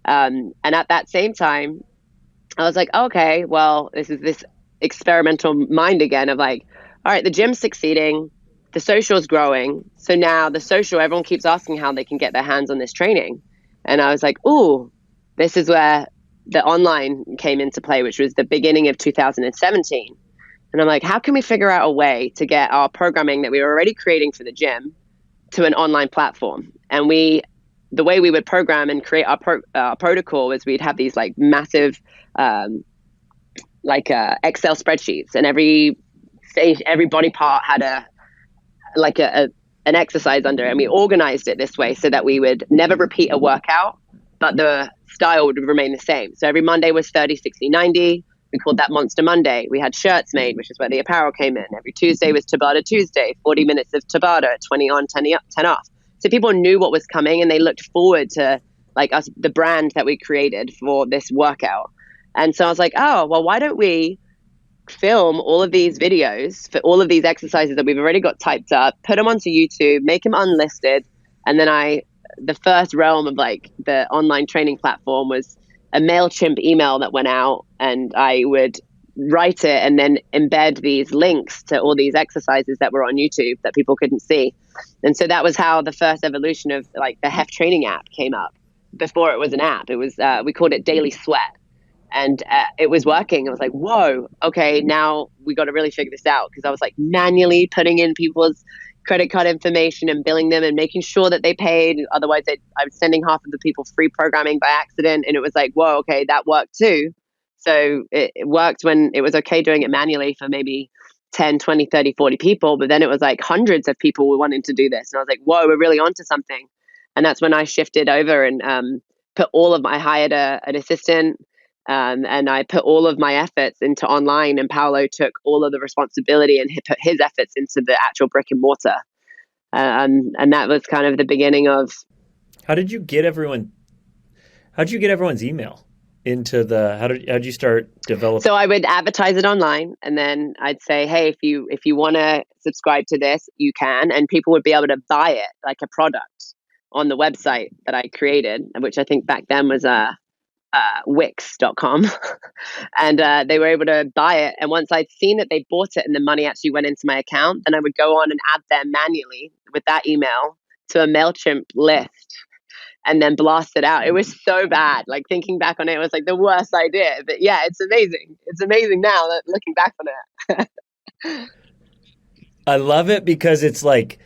And at that same time, I was like, okay, well, this is this experimental mind again of like, all right, the gym's succeeding, the social's growing. So now the social, everyone keeps asking how they can get their hands on this training. And I was like, ooh, this is where the online came into play, which was the beginning of 2017. And I'm like, how can we figure out a way to get our programming that we were already creating for the gym to an online platform? And the way we would program and create our protocol was we'd have these like massive Excel spreadsheets, and every body part had an exercise under it, and we organized it this way so that we would never repeat a workout, but the style would remain the same. So every Monday was 30, 60, 90. We called that Monster Monday. We had shirts made, which is where the apparel came in. Every Tuesday was Tabata Tuesday, 40 minutes of Tabata, 20 on, 10 off. So people knew what was coming, and they looked forward to like us, the brand that we created for this workout. And so I was like, oh, well, why don't we film all of these videos for all of these exercises that we've already got typed up, put them onto YouTube, make them unlisted. And then the first realm of like the online training platform was a MailChimp email that went out, and I would write it and then embed these links to all these exercises that were on YouTube that people couldn't see. And so that was how the first evolution of like the Hef training app came up. Before it was an app, it was, we called it Daily Sweat. And it was working. I was like, whoa, okay, now we got to really figure this out. Because I was like manually putting in people's credit card information and billing them and making sure that they paid. Otherwise, I was sending half of the people free programming by accident. And it was like, whoa, okay, that worked too. So it worked when it was okay doing it manually for maybe 10, 20, 30, 40 people. But then it was like hundreds of people were wanting to do this. And I was like, whoa, we're really onto something. And that's when I shifted over and I hired an assistant. And I put all of my efforts into online, and Paolo took all of the responsibility and he put his efforts into the actual brick and mortar. And that was kind of the beginning of. How'd you get everyone's email into how'd you start developing? So I would advertise it online, and then I'd say, hey, if you want to subscribe to this, you can, and people would be able to buy it like a product on the website that I created, which I think back then was Wix.com. And they were able to buy it. And once I'd seen that they bought it and the money actually went into my account, then I would go on and add them manually with that email to a MailChimp list and then blast it out. It was so bad. Like thinking back on it, it was like the worst idea. But yeah, it's amazing. It's amazing now that looking back on it. I love it because it's like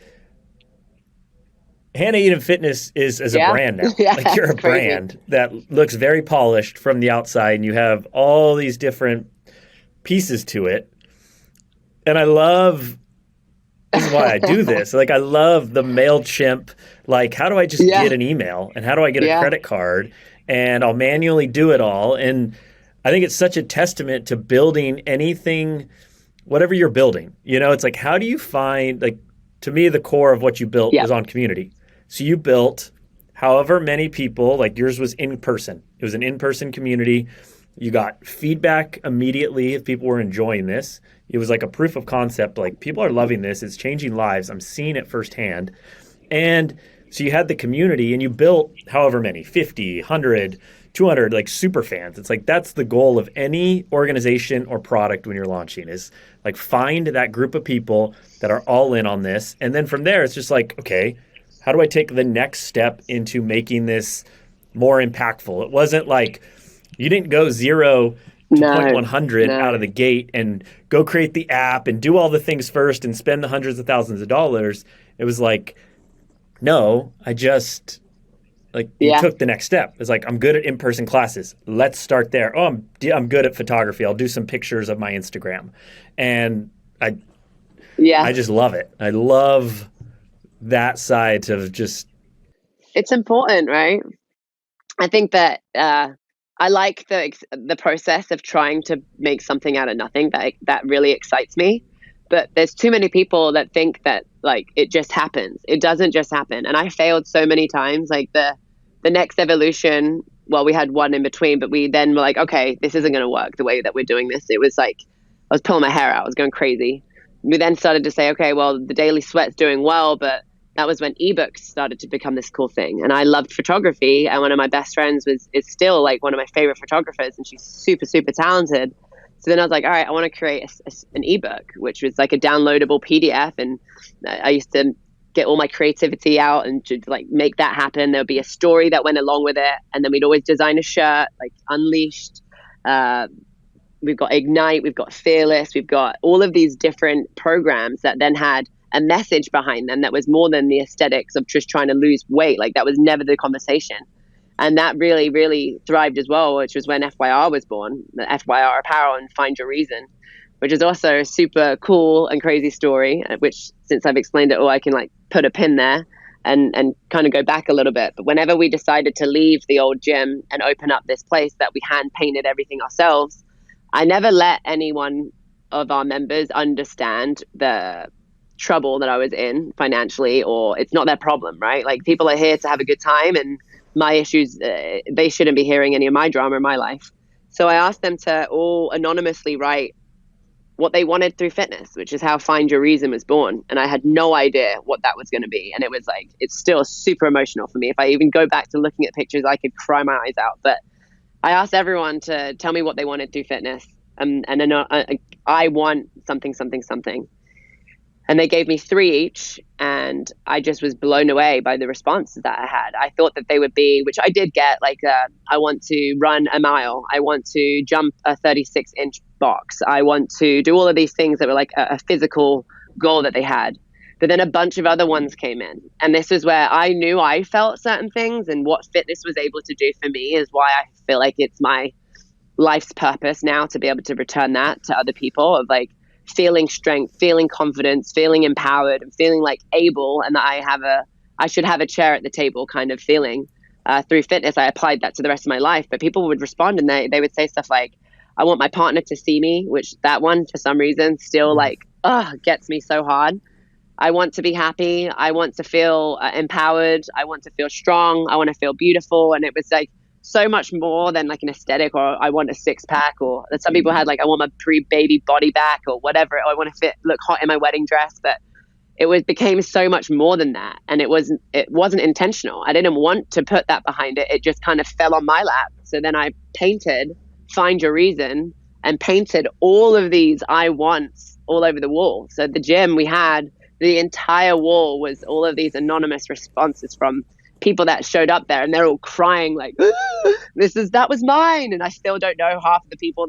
Hannan Eden Fitness is a brand now. Yeah, like you're a brand that looks very polished from the outside, and you have all these different pieces to it. And this is why I do this. Like I love the MailChimp. Like how do I just get an email, and how do I get a credit card, and I'll manually do it all. And I think it's such a testament to building anything, whatever you're building. You know, it's like, how do you find, like, to me, the core of what you built was on community. So you built however many people, like yours was in person. It was an in-person community. You got feedback immediately if people were enjoying this. It was like a proof of concept, like people are loving this. It's changing lives. I'm seeing it firsthand. And so you had the community, and you built however many, 50, 100, 200, like super fans. It's like that's the goal of any organization or product when you're launching, is like find that group of people that are all in on this. And then from there, it's just like, okay, how do I take the next step into making this more impactful? It wasn't like you didn't go 0 to 100 out of the gate and go create the app and do all the things first and spend the hundreds of thousands of dollars. It was like, no, I just you took the next step. It's like, I'm good at in-person classes. Let's start there. Oh, I'm good at photography. I'll do some pictures of my Instagram. And I just love it. I love that side of just. It's important, right? I think that I like the process of trying to make something out of nothing. That really excites me. But there's too many people that think that like it just happens. It doesn't just happen. And I failed so many times. Like the next evolution well, we had one in between, but we then were like, okay, this isn't going to work the way that we're doing this. It was like, I was pulling my hair out. I was going crazy. We then started to say, okay, well, the daily sweat's doing well, but that was when ebooks started to become this cool thing. And I loved photography. And one of my best friends is still like one of my favorite photographers, and she's super, super talented. So then I was like, all right, I want to create an ebook, which was like a downloadable PDF. And I used to get all my creativity out and to like make that happen. There'll be a story that went along with it. And then we'd always design a shirt like Unleashed. We've got Ignite, we've got Fearless, we've got all of these different programs that then had a message behind them that was more than the aesthetics of just trying to lose weight. Like that was never the conversation. And that really, really thrived as well, which was when FYR was born, the FYR Apparel and Find Your Reason, which is also a super cool and crazy story, which since I've explained it all, I can like put a pin there and kind of go back a little bit. But whenever we decided to leave the old gym and open up this place that we hand painted everything ourselves, I never let anyone of our members understand the trouble that I was in financially, or it's not their problem, right? Like people are here to have a good time, and my issues, they shouldn't be hearing any of my drama in my life. So I asked them to all anonymously write what they wanted through fitness, which is how Find Your Reason was born. And I had no idea what that was going to be. And it was like, it's still super emotional for me. If I even go back to looking at pictures, I could cry my eyes out. But I asked everyone to tell me what they wanted through fitness. And then I want something, something, something. And they gave me 3 each. And I just was blown away by the responses that I had. I thought that they would be, which I did get, like, I want to run a mile. I want to jump a 36-inch box. I want to do all of these things that were like a physical goal that they had. But then a bunch of other ones came in. And this is where I knew I felt certain things, and what fitness was able to do for me is why I feel like it's my life's purpose now to be able to return that to other people, of like feeling strength, feeling confidence, feeling empowered, and feeling like able, and that I should have a chair at the table kind of feeling. Through fitness, I applied that to the rest of my life. But people would respond and they would say stuff like, I want my partner to see me, which that one for some reason still like, gets me so hard. I want to be happy. I want to feel empowered. I want to feel strong. I want to feel beautiful. And it was like so much more than like an aesthetic, or I want a 6-pack, or some people had like, I want my pre-baby body back, or whatever. Or I want to look hot in my wedding dress. But became so much more than that. And it wasn't intentional. I didn't want to put that behind it. It just kind of fell on my lap. So then I painted Find Your Reason and painted all of these I wants all over the wall. So the gym, we had the entire wall was all of these anonymous responses from people that showed up there, and they're all crying like, that was mine. And I still don't know half of the people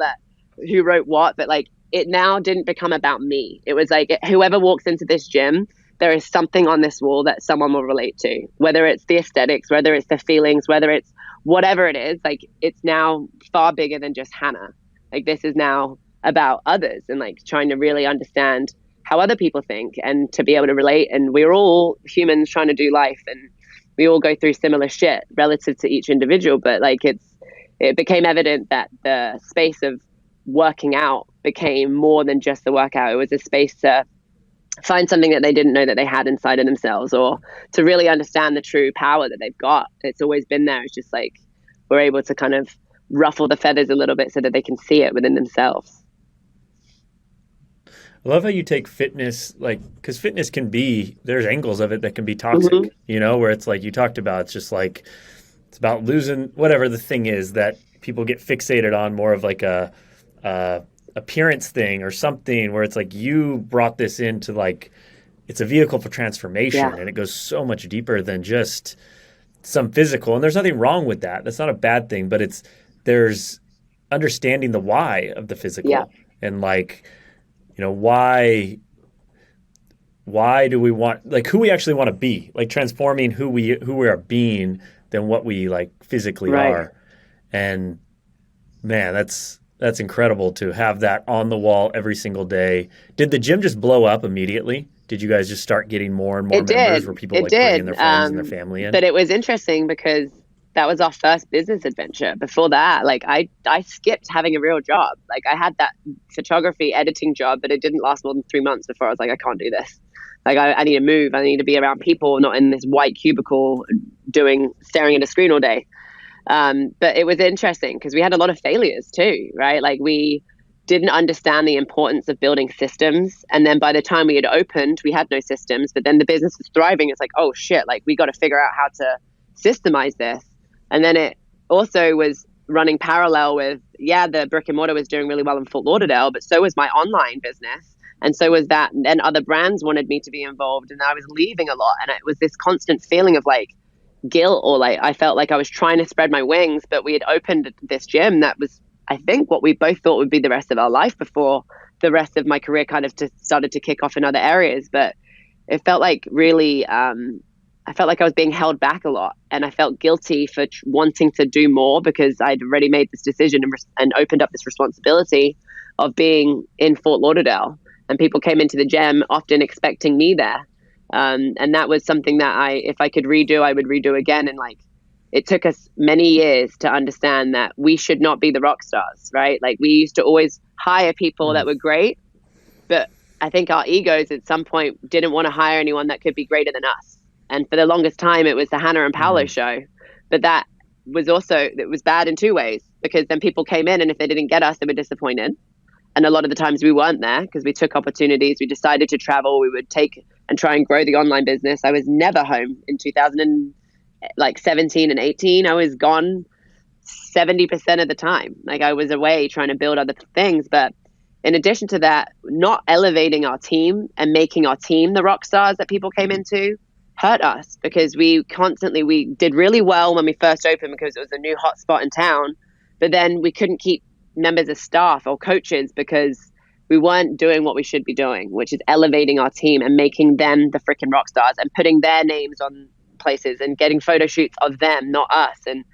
who wrote what, but like it now didn't become about me. It was like whoever walks into this gym, there is something on this wall that someone will relate to, whether it's the aesthetics, whether it's the feelings, whether it's whatever it is. Like it's now far bigger than just Hannah. Like this is now about others, and like trying to really understand how other people think and to be able to relate. And we're all humans trying to do life, and we all go through similar shit relative to each individual. But like it became evident that the space of working out became more than just the workout. It was a space to find something that they didn't know that they had inside of themselves, or to really understand the true power that they've got. It's always been there. It's just like we're able to kind of ruffle the feathers a little bit so that they can see it within themselves. I love how you take fitness, like, because fitness there's angles of it that can be toxic, where it's like you talked about, it's just like, it's about losing whatever the thing is that people get fixated on, more of like a appearance thing or something, where it's like you brought this into like, it's a vehicle for transformation, and it goes so much deeper than just some physical. And there's nothing wrong with that. That's not a bad thing, but there's understanding the why of the physical and like, why do we want, like, who we actually want to be, like transforming who we are being than what we like physically are. And man, that's incredible to have that on the wall every single day. Did the gym just blow up immediately? Did you guys just start getting more and more members? Where people bringing their friends and their family in? But it was interesting because that was our first business adventure. Before that, like I skipped having a real job. Like I had that photography editing job, but it didn't last more than 3 months before I was like, I can't do this. Like I need to move. I need to be around people, not in this white cubicle staring at a screen all day. But it was interesting because we had a lot of failures too, right? Like we didn't understand the importance of building systems. And then by the time we had opened, we had no systems, but then the business was thriving. It's like, oh shit, like we got to figure out how to systemize this. And then it also was running parallel with, the brick and mortar was doing really well in Fort Lauderdale, but so was my online business. And so was that. And other brands wanted me to be involved. And I was leaving a lot. And it was this constant feeling of like guilt, or like I felt like I was trying to spread my wings, but we had opened this gym that was, I think, what we both thought would be the rest of our life before the rest of my career kind of just started to kick off in other areas. But it felt like really, I felt like I was being held back a lot, and I felt guilty for wanting to do more because I'd already made this decision and opened up this responsibility of being in Fort Lauderdale, and people came into the gym often expecting me there. And that was something that if I could redo, I would redo again. And like, it took us many years to understand that we should not be the rock stars, right? Like we used to always hire people that were great, but I think our egos at some point didn't want to hire anyone that could be greater than us. And for the longest time, it was the Hannah and Paolo show. But that was it was bad in two ways, because then people came in and if they didn't get us, they were disappointed. And a lot of the times we weren't there because we took opportunities. We decided to travel. We would take and try and grow the online business. I was never home in 2017 and 18. I was gone 70% of the time. Like I was away trying to build other things. But in addition to that, not elevating our team and making our team the rock stars that people came into hurt us, because we did really well when we first opened because it was a new hotspot in town. But then we couldn't keep members of staff or coaches because we weren't doing what we should be doing, which is elevating our team and making them the freaking rock stars and putting their names on places and getting photo shoots of them, not us. And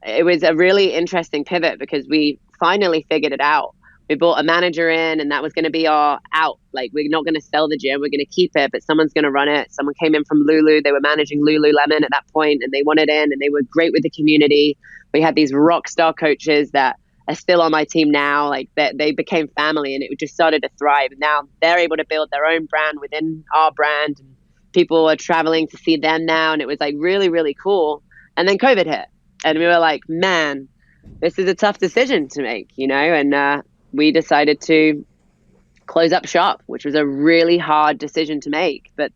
it was a really interesting pivot because we finally figured it out. We brought a manager in, and that was going to be our out. Like, we're not going to sell the gym. We're going to keep it, but someone's going to run it. Someone came in from Lulu. They were managing Lululemon at that point, and they wanted in, and they were great with the community. We had these rock star coaches that are still on my team now. Like, they became family, and it just started to thrive. And now they're able to build their own brand within our brand, and people are traveling to see them now. And it was like really, really cool. And then COVID hit, and we were like, man, this is a tough decision to make, and we decided to close up shop, which was a really hard decision to make, but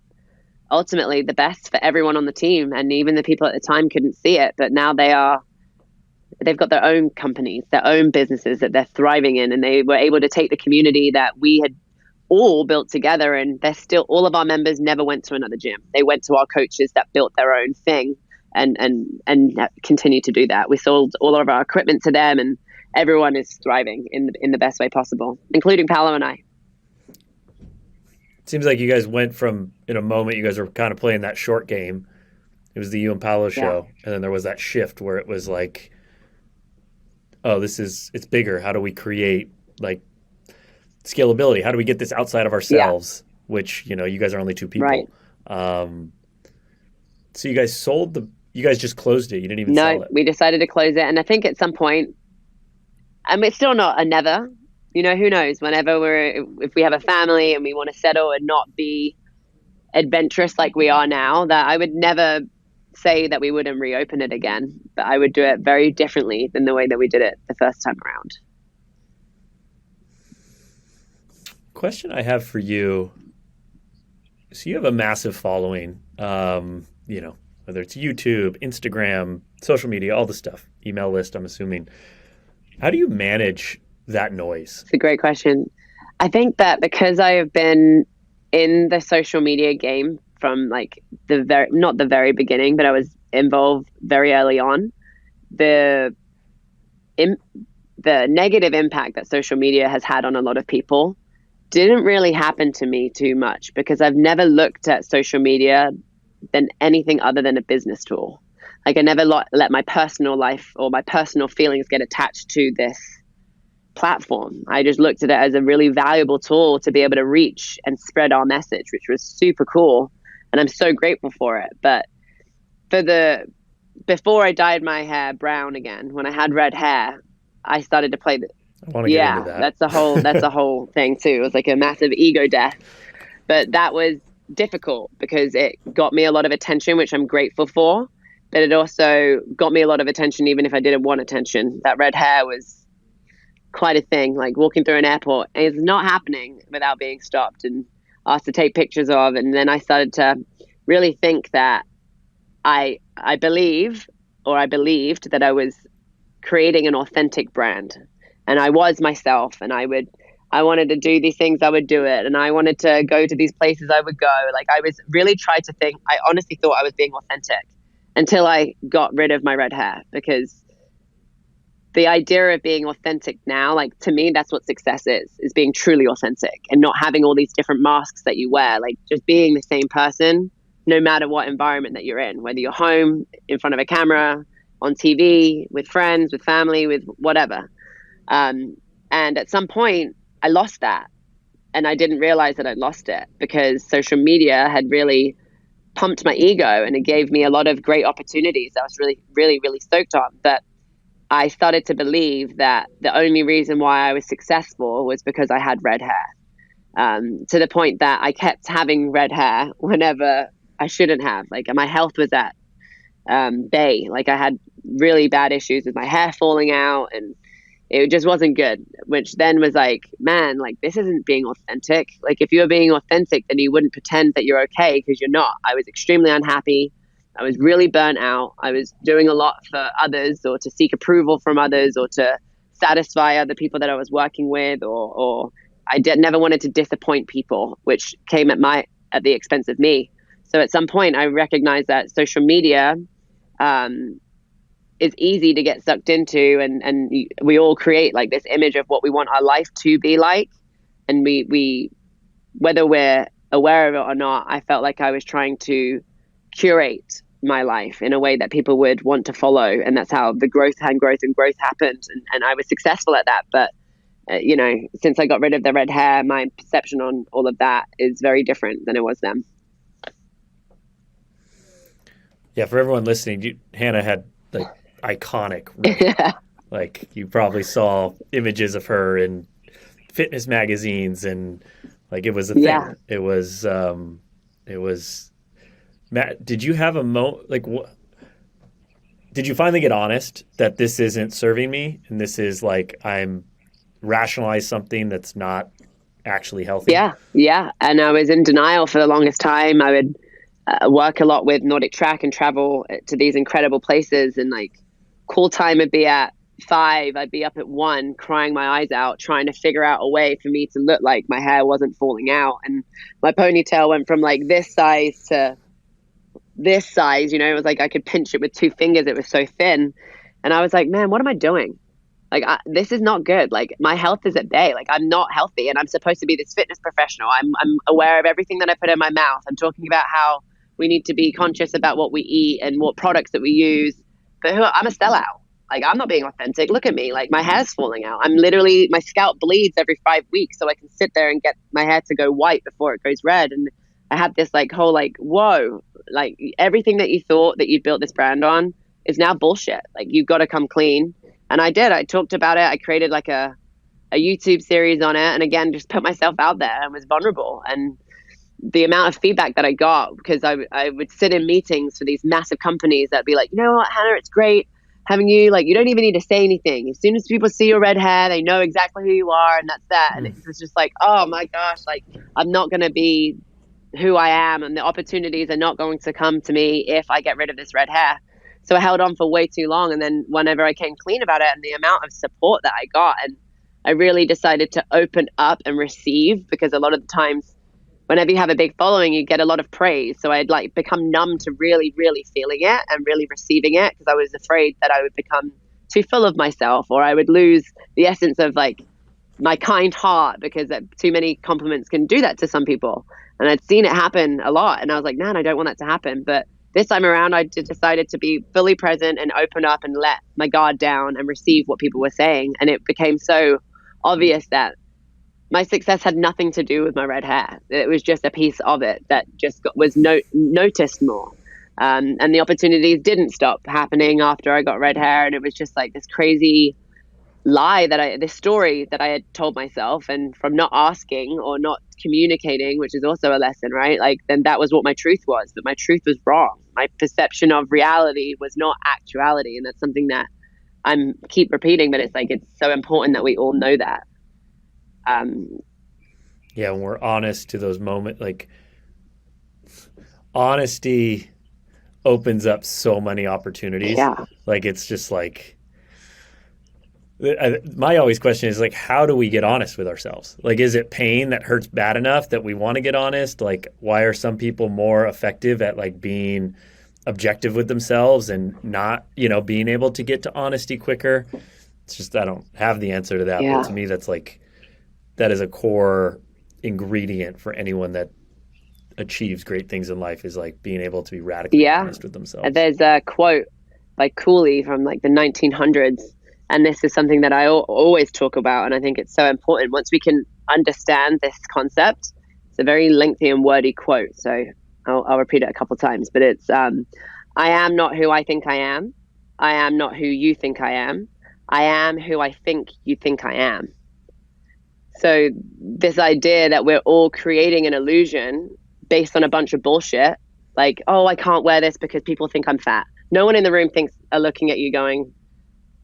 ultimately the best for everyone on the team. And even the people at the time couldn't see it, but now they've got their own companies, their own businesses that they're thriving in. And they were able to take the community that we had all built together, and all of our members never went to another gym. They went to our coaches that built their own thing and continue to do that. We sold all of our equipment to them, and everyone is thriving in the best way possible, including Paolo and I. It seems like you guys went from, in a moment, you guys were kind of playing that short game. It was the you and Paolo show. Yeah. And then there was that shift where it was like, oh, it's bigger. How do we create like scalability? How do we get this outside of ourselves? Yeah. Which, you guys are only two people. Right. So you guys you guys just closed it. You didn't even sell it. No, we decided to close it. And I think at some point, it's still not a never, who knows, if we have a family and we want to settle and not be adventurous like we are now, that I would never say that we wouldn't reopen it again, but I would do it very differently than the way that we did it the first time around. Question I have for you. So you have a massive following, whether it's YouTube, Instagram, social media, all the stuff, email list, I'm assuming. How do you manage that noise? It's a great question. I think that because I have been in the social media game from like not the very beginning, but I was involved very early on, the negative impact that social media has had on a lot of people didn't really happen to me too much, because I've never looked at social media than anything other than a business tool. Like, I never let my personal life or my personal feelings get attached to this platform. I just looked at it as a really valuable tool to be able to reach and spread our message, which was super cool. And I'm so grateful for it. But before I dyed my hair brown again, when I had red hair, I started to play I want to get into that. That's a whole thing too. It was like a massive ego death. But that was difficult because it got me a lot of attention, which I'm grateful for. but it also got me a lot of attention, even if I didn't want attention. That red hair was quite a thing. Like walking through an airport is not happening without being stopped and asked to take pictures of. And then I started to really think that I believed that I was creating an authentic brand, and I was myself, and I wanted to do these things, I would do it, and I wanted to go to these places, I would go. Like I was really trying to think. I honestly thought I was being authentic until I got rid of my red hair, because the idea of being authentic now, like to me, that's what success is being truly authentic and not having all these different masks that you wear, like just being the same person, no matter what environment that you're in, whether you're home, in front of a camera, on TV, with friends, with family, with whatever. And at some point I lost that, and I didn't realize that I'd lost it because social media had really pumped my ego, and it gave me a lot of great opportunities I was really, really, really stoked on. But I started to believe that the only reason why I was successful was because I had red hair, to the point that I kept having red hair whenever I shouldn't have. Like my health was at bay. Like I had really bad issues with my hair falling out, and it just wasn't good, which then was like, man, like this isn't being authentic. Like if you were being authentic, then you wouldn't pretend that you're okay, because you're not. I was extremely unhappy. I was really burnt out. I was doing a lot for others, or to seek approval from others, or to satisfy other people that I was working with, or never wanted to disappoint people, which came at the expense of me. So at some point I recognized that social media is easy to get sucked into, and we all create like this image of what we want our life to be like. And we whether we're aware of it or not, I felt like I was trying to curate my life in a way that people would want to follow, and that's how the growth happened, and I was successful at that. But since I got rid of the red hair, my perception on all of that is very different than it was then. Yeah, for everyone listening, Hannah had like iconic, like you probably saw images of her in fitness magazines, and like it was a thing. Yeah. It was Matt, did you have a like what? Did you finally get honest that this isn't serving me, and this is like I'm rationalize something that's not actually healthy? Yeah. And I was in denial for the longest time. I would work a lot with Nordic Track and travel to these incredible places, and like call time would be at 5, I'd be up at 1 crying my eyes out, trying to figure out a way for me to look like my hair wasn't falling out, and my ponytail went from like this size to this size. It was like I could pinch it with 2 fingers, it was so thin. And I was like, man, what am I doing? Like this is not good. Like my health is at bay. Like I'm not healthy, and I'm supposed to be this fitness professional. I'm aware of everything that I put in my mouth. I'm talking about how we need to be conscious about what we eat and what products that we use. But I'm a sellout. Like I'm not being authentic. Look at me. Like my hair's falling out. I'm literally, my scalp bleeds every 5 weeks, so I can sit there and get my hair to go white before it goes red. And I had this like whole like, whoa, like everything that you thought that you'd built this brand on is now bullshit. Like you've got to come clean. And I did. I talked about it. I created like a YouTube series on it. And again, just put myself out there and was vulnerable. And the amount of feedback that I got, because I would sit in meetings for these massive companies that'd be like, you know what, Hannah, it's great having you. Like, you don't even need to say anything. As soon as people see your red hair, they know exactly who you are. And that's that. And it's just like, oh my gosh, like I'm not going to be who I am. And the opportunities are not going to come to me if I get rid of this red hair. So I held on for way too long. And then whenever I came clean about it, and the amount of support that I got, and I really decided to open up and receive, because a lot of the times whenever you have a big following, you get a lot of praise. So I'd like become numb to really, really feeling it and really receiving it, because I was afraid that I would become too full of myself, or I would lose the essence of like my kind heart, because too many compliments can do that to some people. And I'd seen it happen a lot, and I was like, man, I don't want that to happen. But this time around, I decided to be fully present and open up and let my guard down and receive what people were saying. And it became so obvious that my success had nothing to do with my red hair. It was just a piece of it that just was noticed more. And the opportunities didn't stop happening after I got red hair. And it was just like this crazy lie this story that I had told myself, and from not asking or not communicating, which is also a lesson, right? Like then that was what my truth was, but my truth was wrong. my perception of reality was not actuality. And that's something that I'm keep repeating, but it's like, it's so important that we all know that. Yeah, when we're honest to those moments, like honesty opens up so many opportunities. Yeah. Like it's just like my always question is like, how do we get honest with ourselves? Like, is it pain that hurts bad enough that we want to get honest? Like, why are some people more effective at like being objective with themselves and not, being able to get to honesty quicker? It's just, I don't have the answer to that. Yeah. But to me, that is a core ingredient for anyone that achieves great things in life, is like being able to be radically honest with themselves. There's a quote by Cooley from like the 1900s. And this is something that I always talk about. And I think it's so important. Once we can understand this concept, it's a very lengthy and wordy quote. So I'll repeat it a couple of times, but it's, I am not who I think I am. I am not who you think I am. I am who I think you think I am. So this idea that we're all creating an illusion based on a bunch of bullshit, like, oh, I can't wear this because people think I'm fat. No one in the room are looking at you going,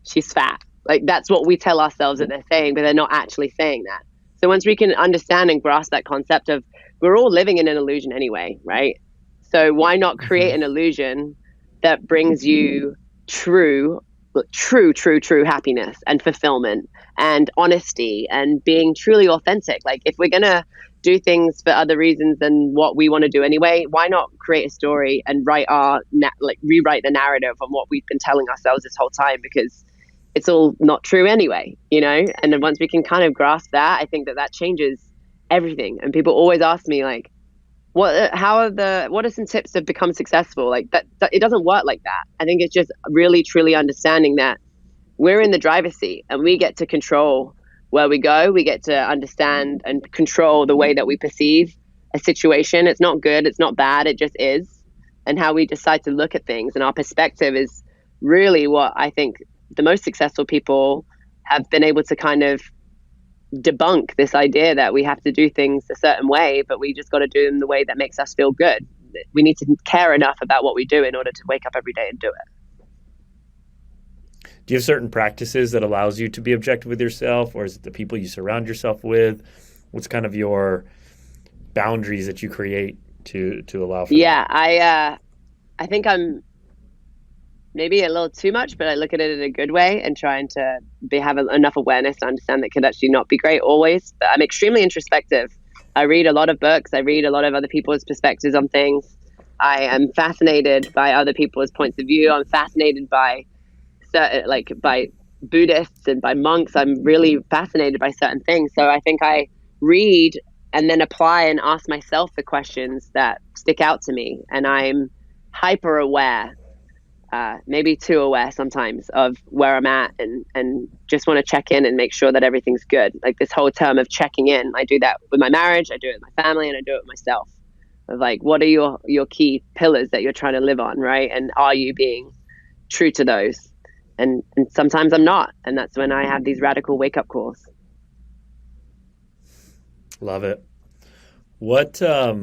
she's fat. Like, that's what we tell ourselves that they're saying, but they're not actually saying that. So once we can understand and grasp that concept of, we're all living in an illusion anyway, right? So why not create an illusion that brings you true happiness and fulfillment and honesty and being truly authentic? Like, if we're going to do things for other reasons than what we want to do anyway, why not create a story and rewrite the narrative on what we've been telling ourselves this whole time? Because it's all not true anyway, And then once we can kind of grasp that, I think that changes everything. And people always ask me like, what are some tips to become successful? Like that it doesn't work like that. I think it's just really truly understanding that we're in the driver's seat and we get to control where we go. We get to understand and control the way that we perceive a situation. It's not good, it's not bad, it just is. And how we decide to look at things and our perspective is really what I think the most successful people have been able to kind of debunk, this idea that we have to do things a certain way, but we just got to do them the way that makes us feel good. We need to care enough about what we do in order to wake up every day and do it. Do you have certain practices that allows you to be objective with yourself, or is it the people you surround yourself with? What's kind of your boundaries that you create to allow for that? I think I'm maybe a little too much, but I look at it in a good way and trying to have enough awareness to understand that could actually not be great always. But I'm extremely introspective. I read a lot of books. I read a lot of other people's perspectives on things. I am fascinated by other people's points of view. I'm fascinated by by Buddhists and by monks. I'm really fascinated by certain things. So I think I read and then apply and ask myself the questions that stick out to me. And I'm hyper aware, maybe too aware sometimes, of where I'm at and just want to check in and make sure that everything's good. Like this whole term of checking in, I do that with my marriage, I do it with my family, and I do it with myself. Of like, what are your key pillars that you're trying to live on, right? And are you being true to those? And sometimes I'm not. And that's when I have these radical wake-up calls. Love it. What's a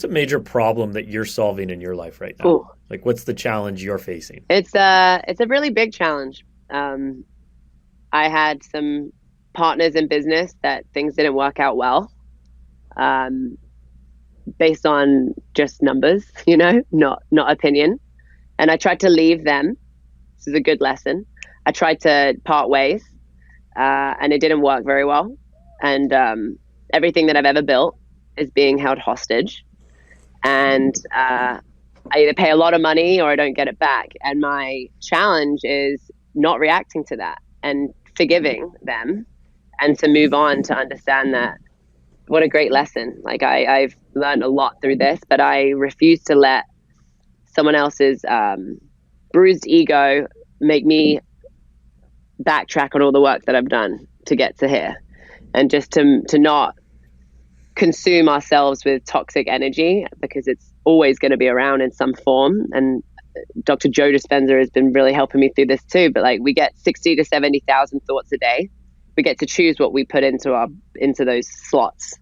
major problem that you're solving in your life right now? Ooh. Like, what's the challenge you're facing? It's a really big challenge. I had some partners in business that things didn't work out well, based on just numbers, not opinion. And I tried to leave them. This is a good lesson. I tried to part ways, and it didn't work very well. And everything that I've ever built is being held hostage. And I either pay a lot of money or I don't get it back. And my challenge is not reacting to that and forgiving them, and to move on to understand that what a great lesson. Like I've learned a lot through this, but I refuse to let someone else's bruised ego make me backtrack on all the work that I've done to get to here, and just to not consume ourselves with toxic energy, because it's always going to be around in some form. And Dr. Joe Dispenza has been really helping me through this too. But like, we get 60 to 70,000 thoughts a day. We get to choose what we put into those slots.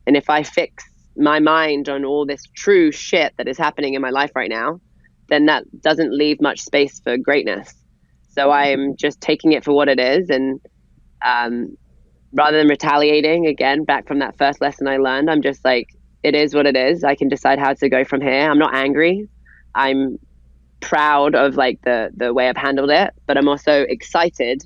And if I fix my mind on all this true shit that is happening in my life right now, then that doesn't leave much space for greatness. So I'm just taking it for what it is. And rather than retaliating, again, back from that first lesson I learned, I'm just like, it is what it is. I can decide how to go from here. I'm not angry. I'm proud of like the way I've handled it, but I'm also excited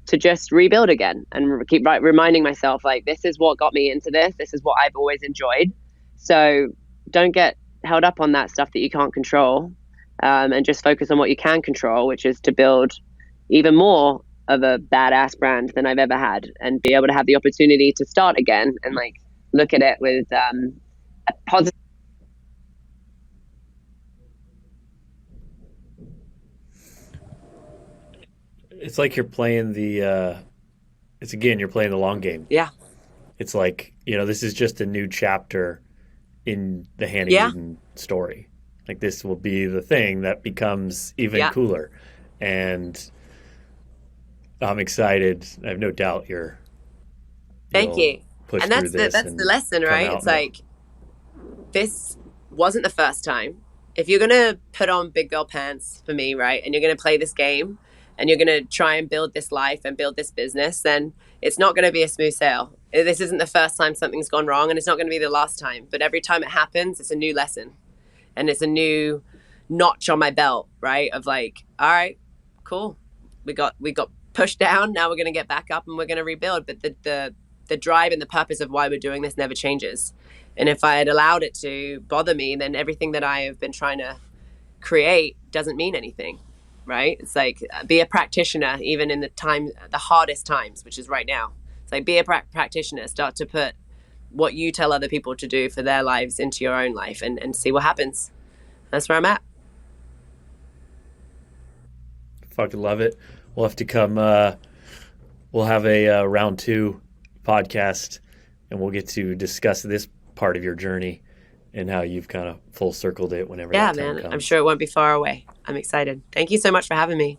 to just rebuild again and keep reminding myself, like, this is what got me into this. This is what I've always enjoyed. So don't get held up on that stuff that you can't control, and just focus on what you can control, which is to build even more of a badass brand than I've ever had, and be able to have the opportunity to start again and like look at it with a positive. It's like you're playing you're playing the long game. Yeah. It's like, this is just a new chapter in the Hannan Yeah. Eden story. Like, this will be the thing that becomes even cooler. And I'm excited. I have no doubt Thank you. Push And through this. That's the lesson, right? It's like, this wasn't the first time. If you're going to put on big girl pants for me, right, and you're going to play this game and you're going to try and build this life and build this business, then it's not going to be a smooth sail. This isn't the first time something's gone wrong, and it's not going to be the last time. But every time it happens, it's a new lesson. And it's a new notch on my belt, right? Of like, all right, cool. We got pushed down. Now we're going to get back up and we're going to rebuild. But the drive and the purpose of why we're doing this never changes. And if I had allowed it to bother me, then everything that I have been trying to create doesn't mean anything, right? It's like, be a practitioner, even in the hardest times, which is right now. It's like, be a practitioner. Start to put what you tell other people to do for their lives into your own life, and see what happens. That's where I'm at. Fucking love it. We'll have to come. We'll have a round 2 podcast, and we'll get to discuss this part of your journey and how you've kind of full circled it whenever that time comes. I'm sure it won't be far away. I'm excited. Thank you so much for having me.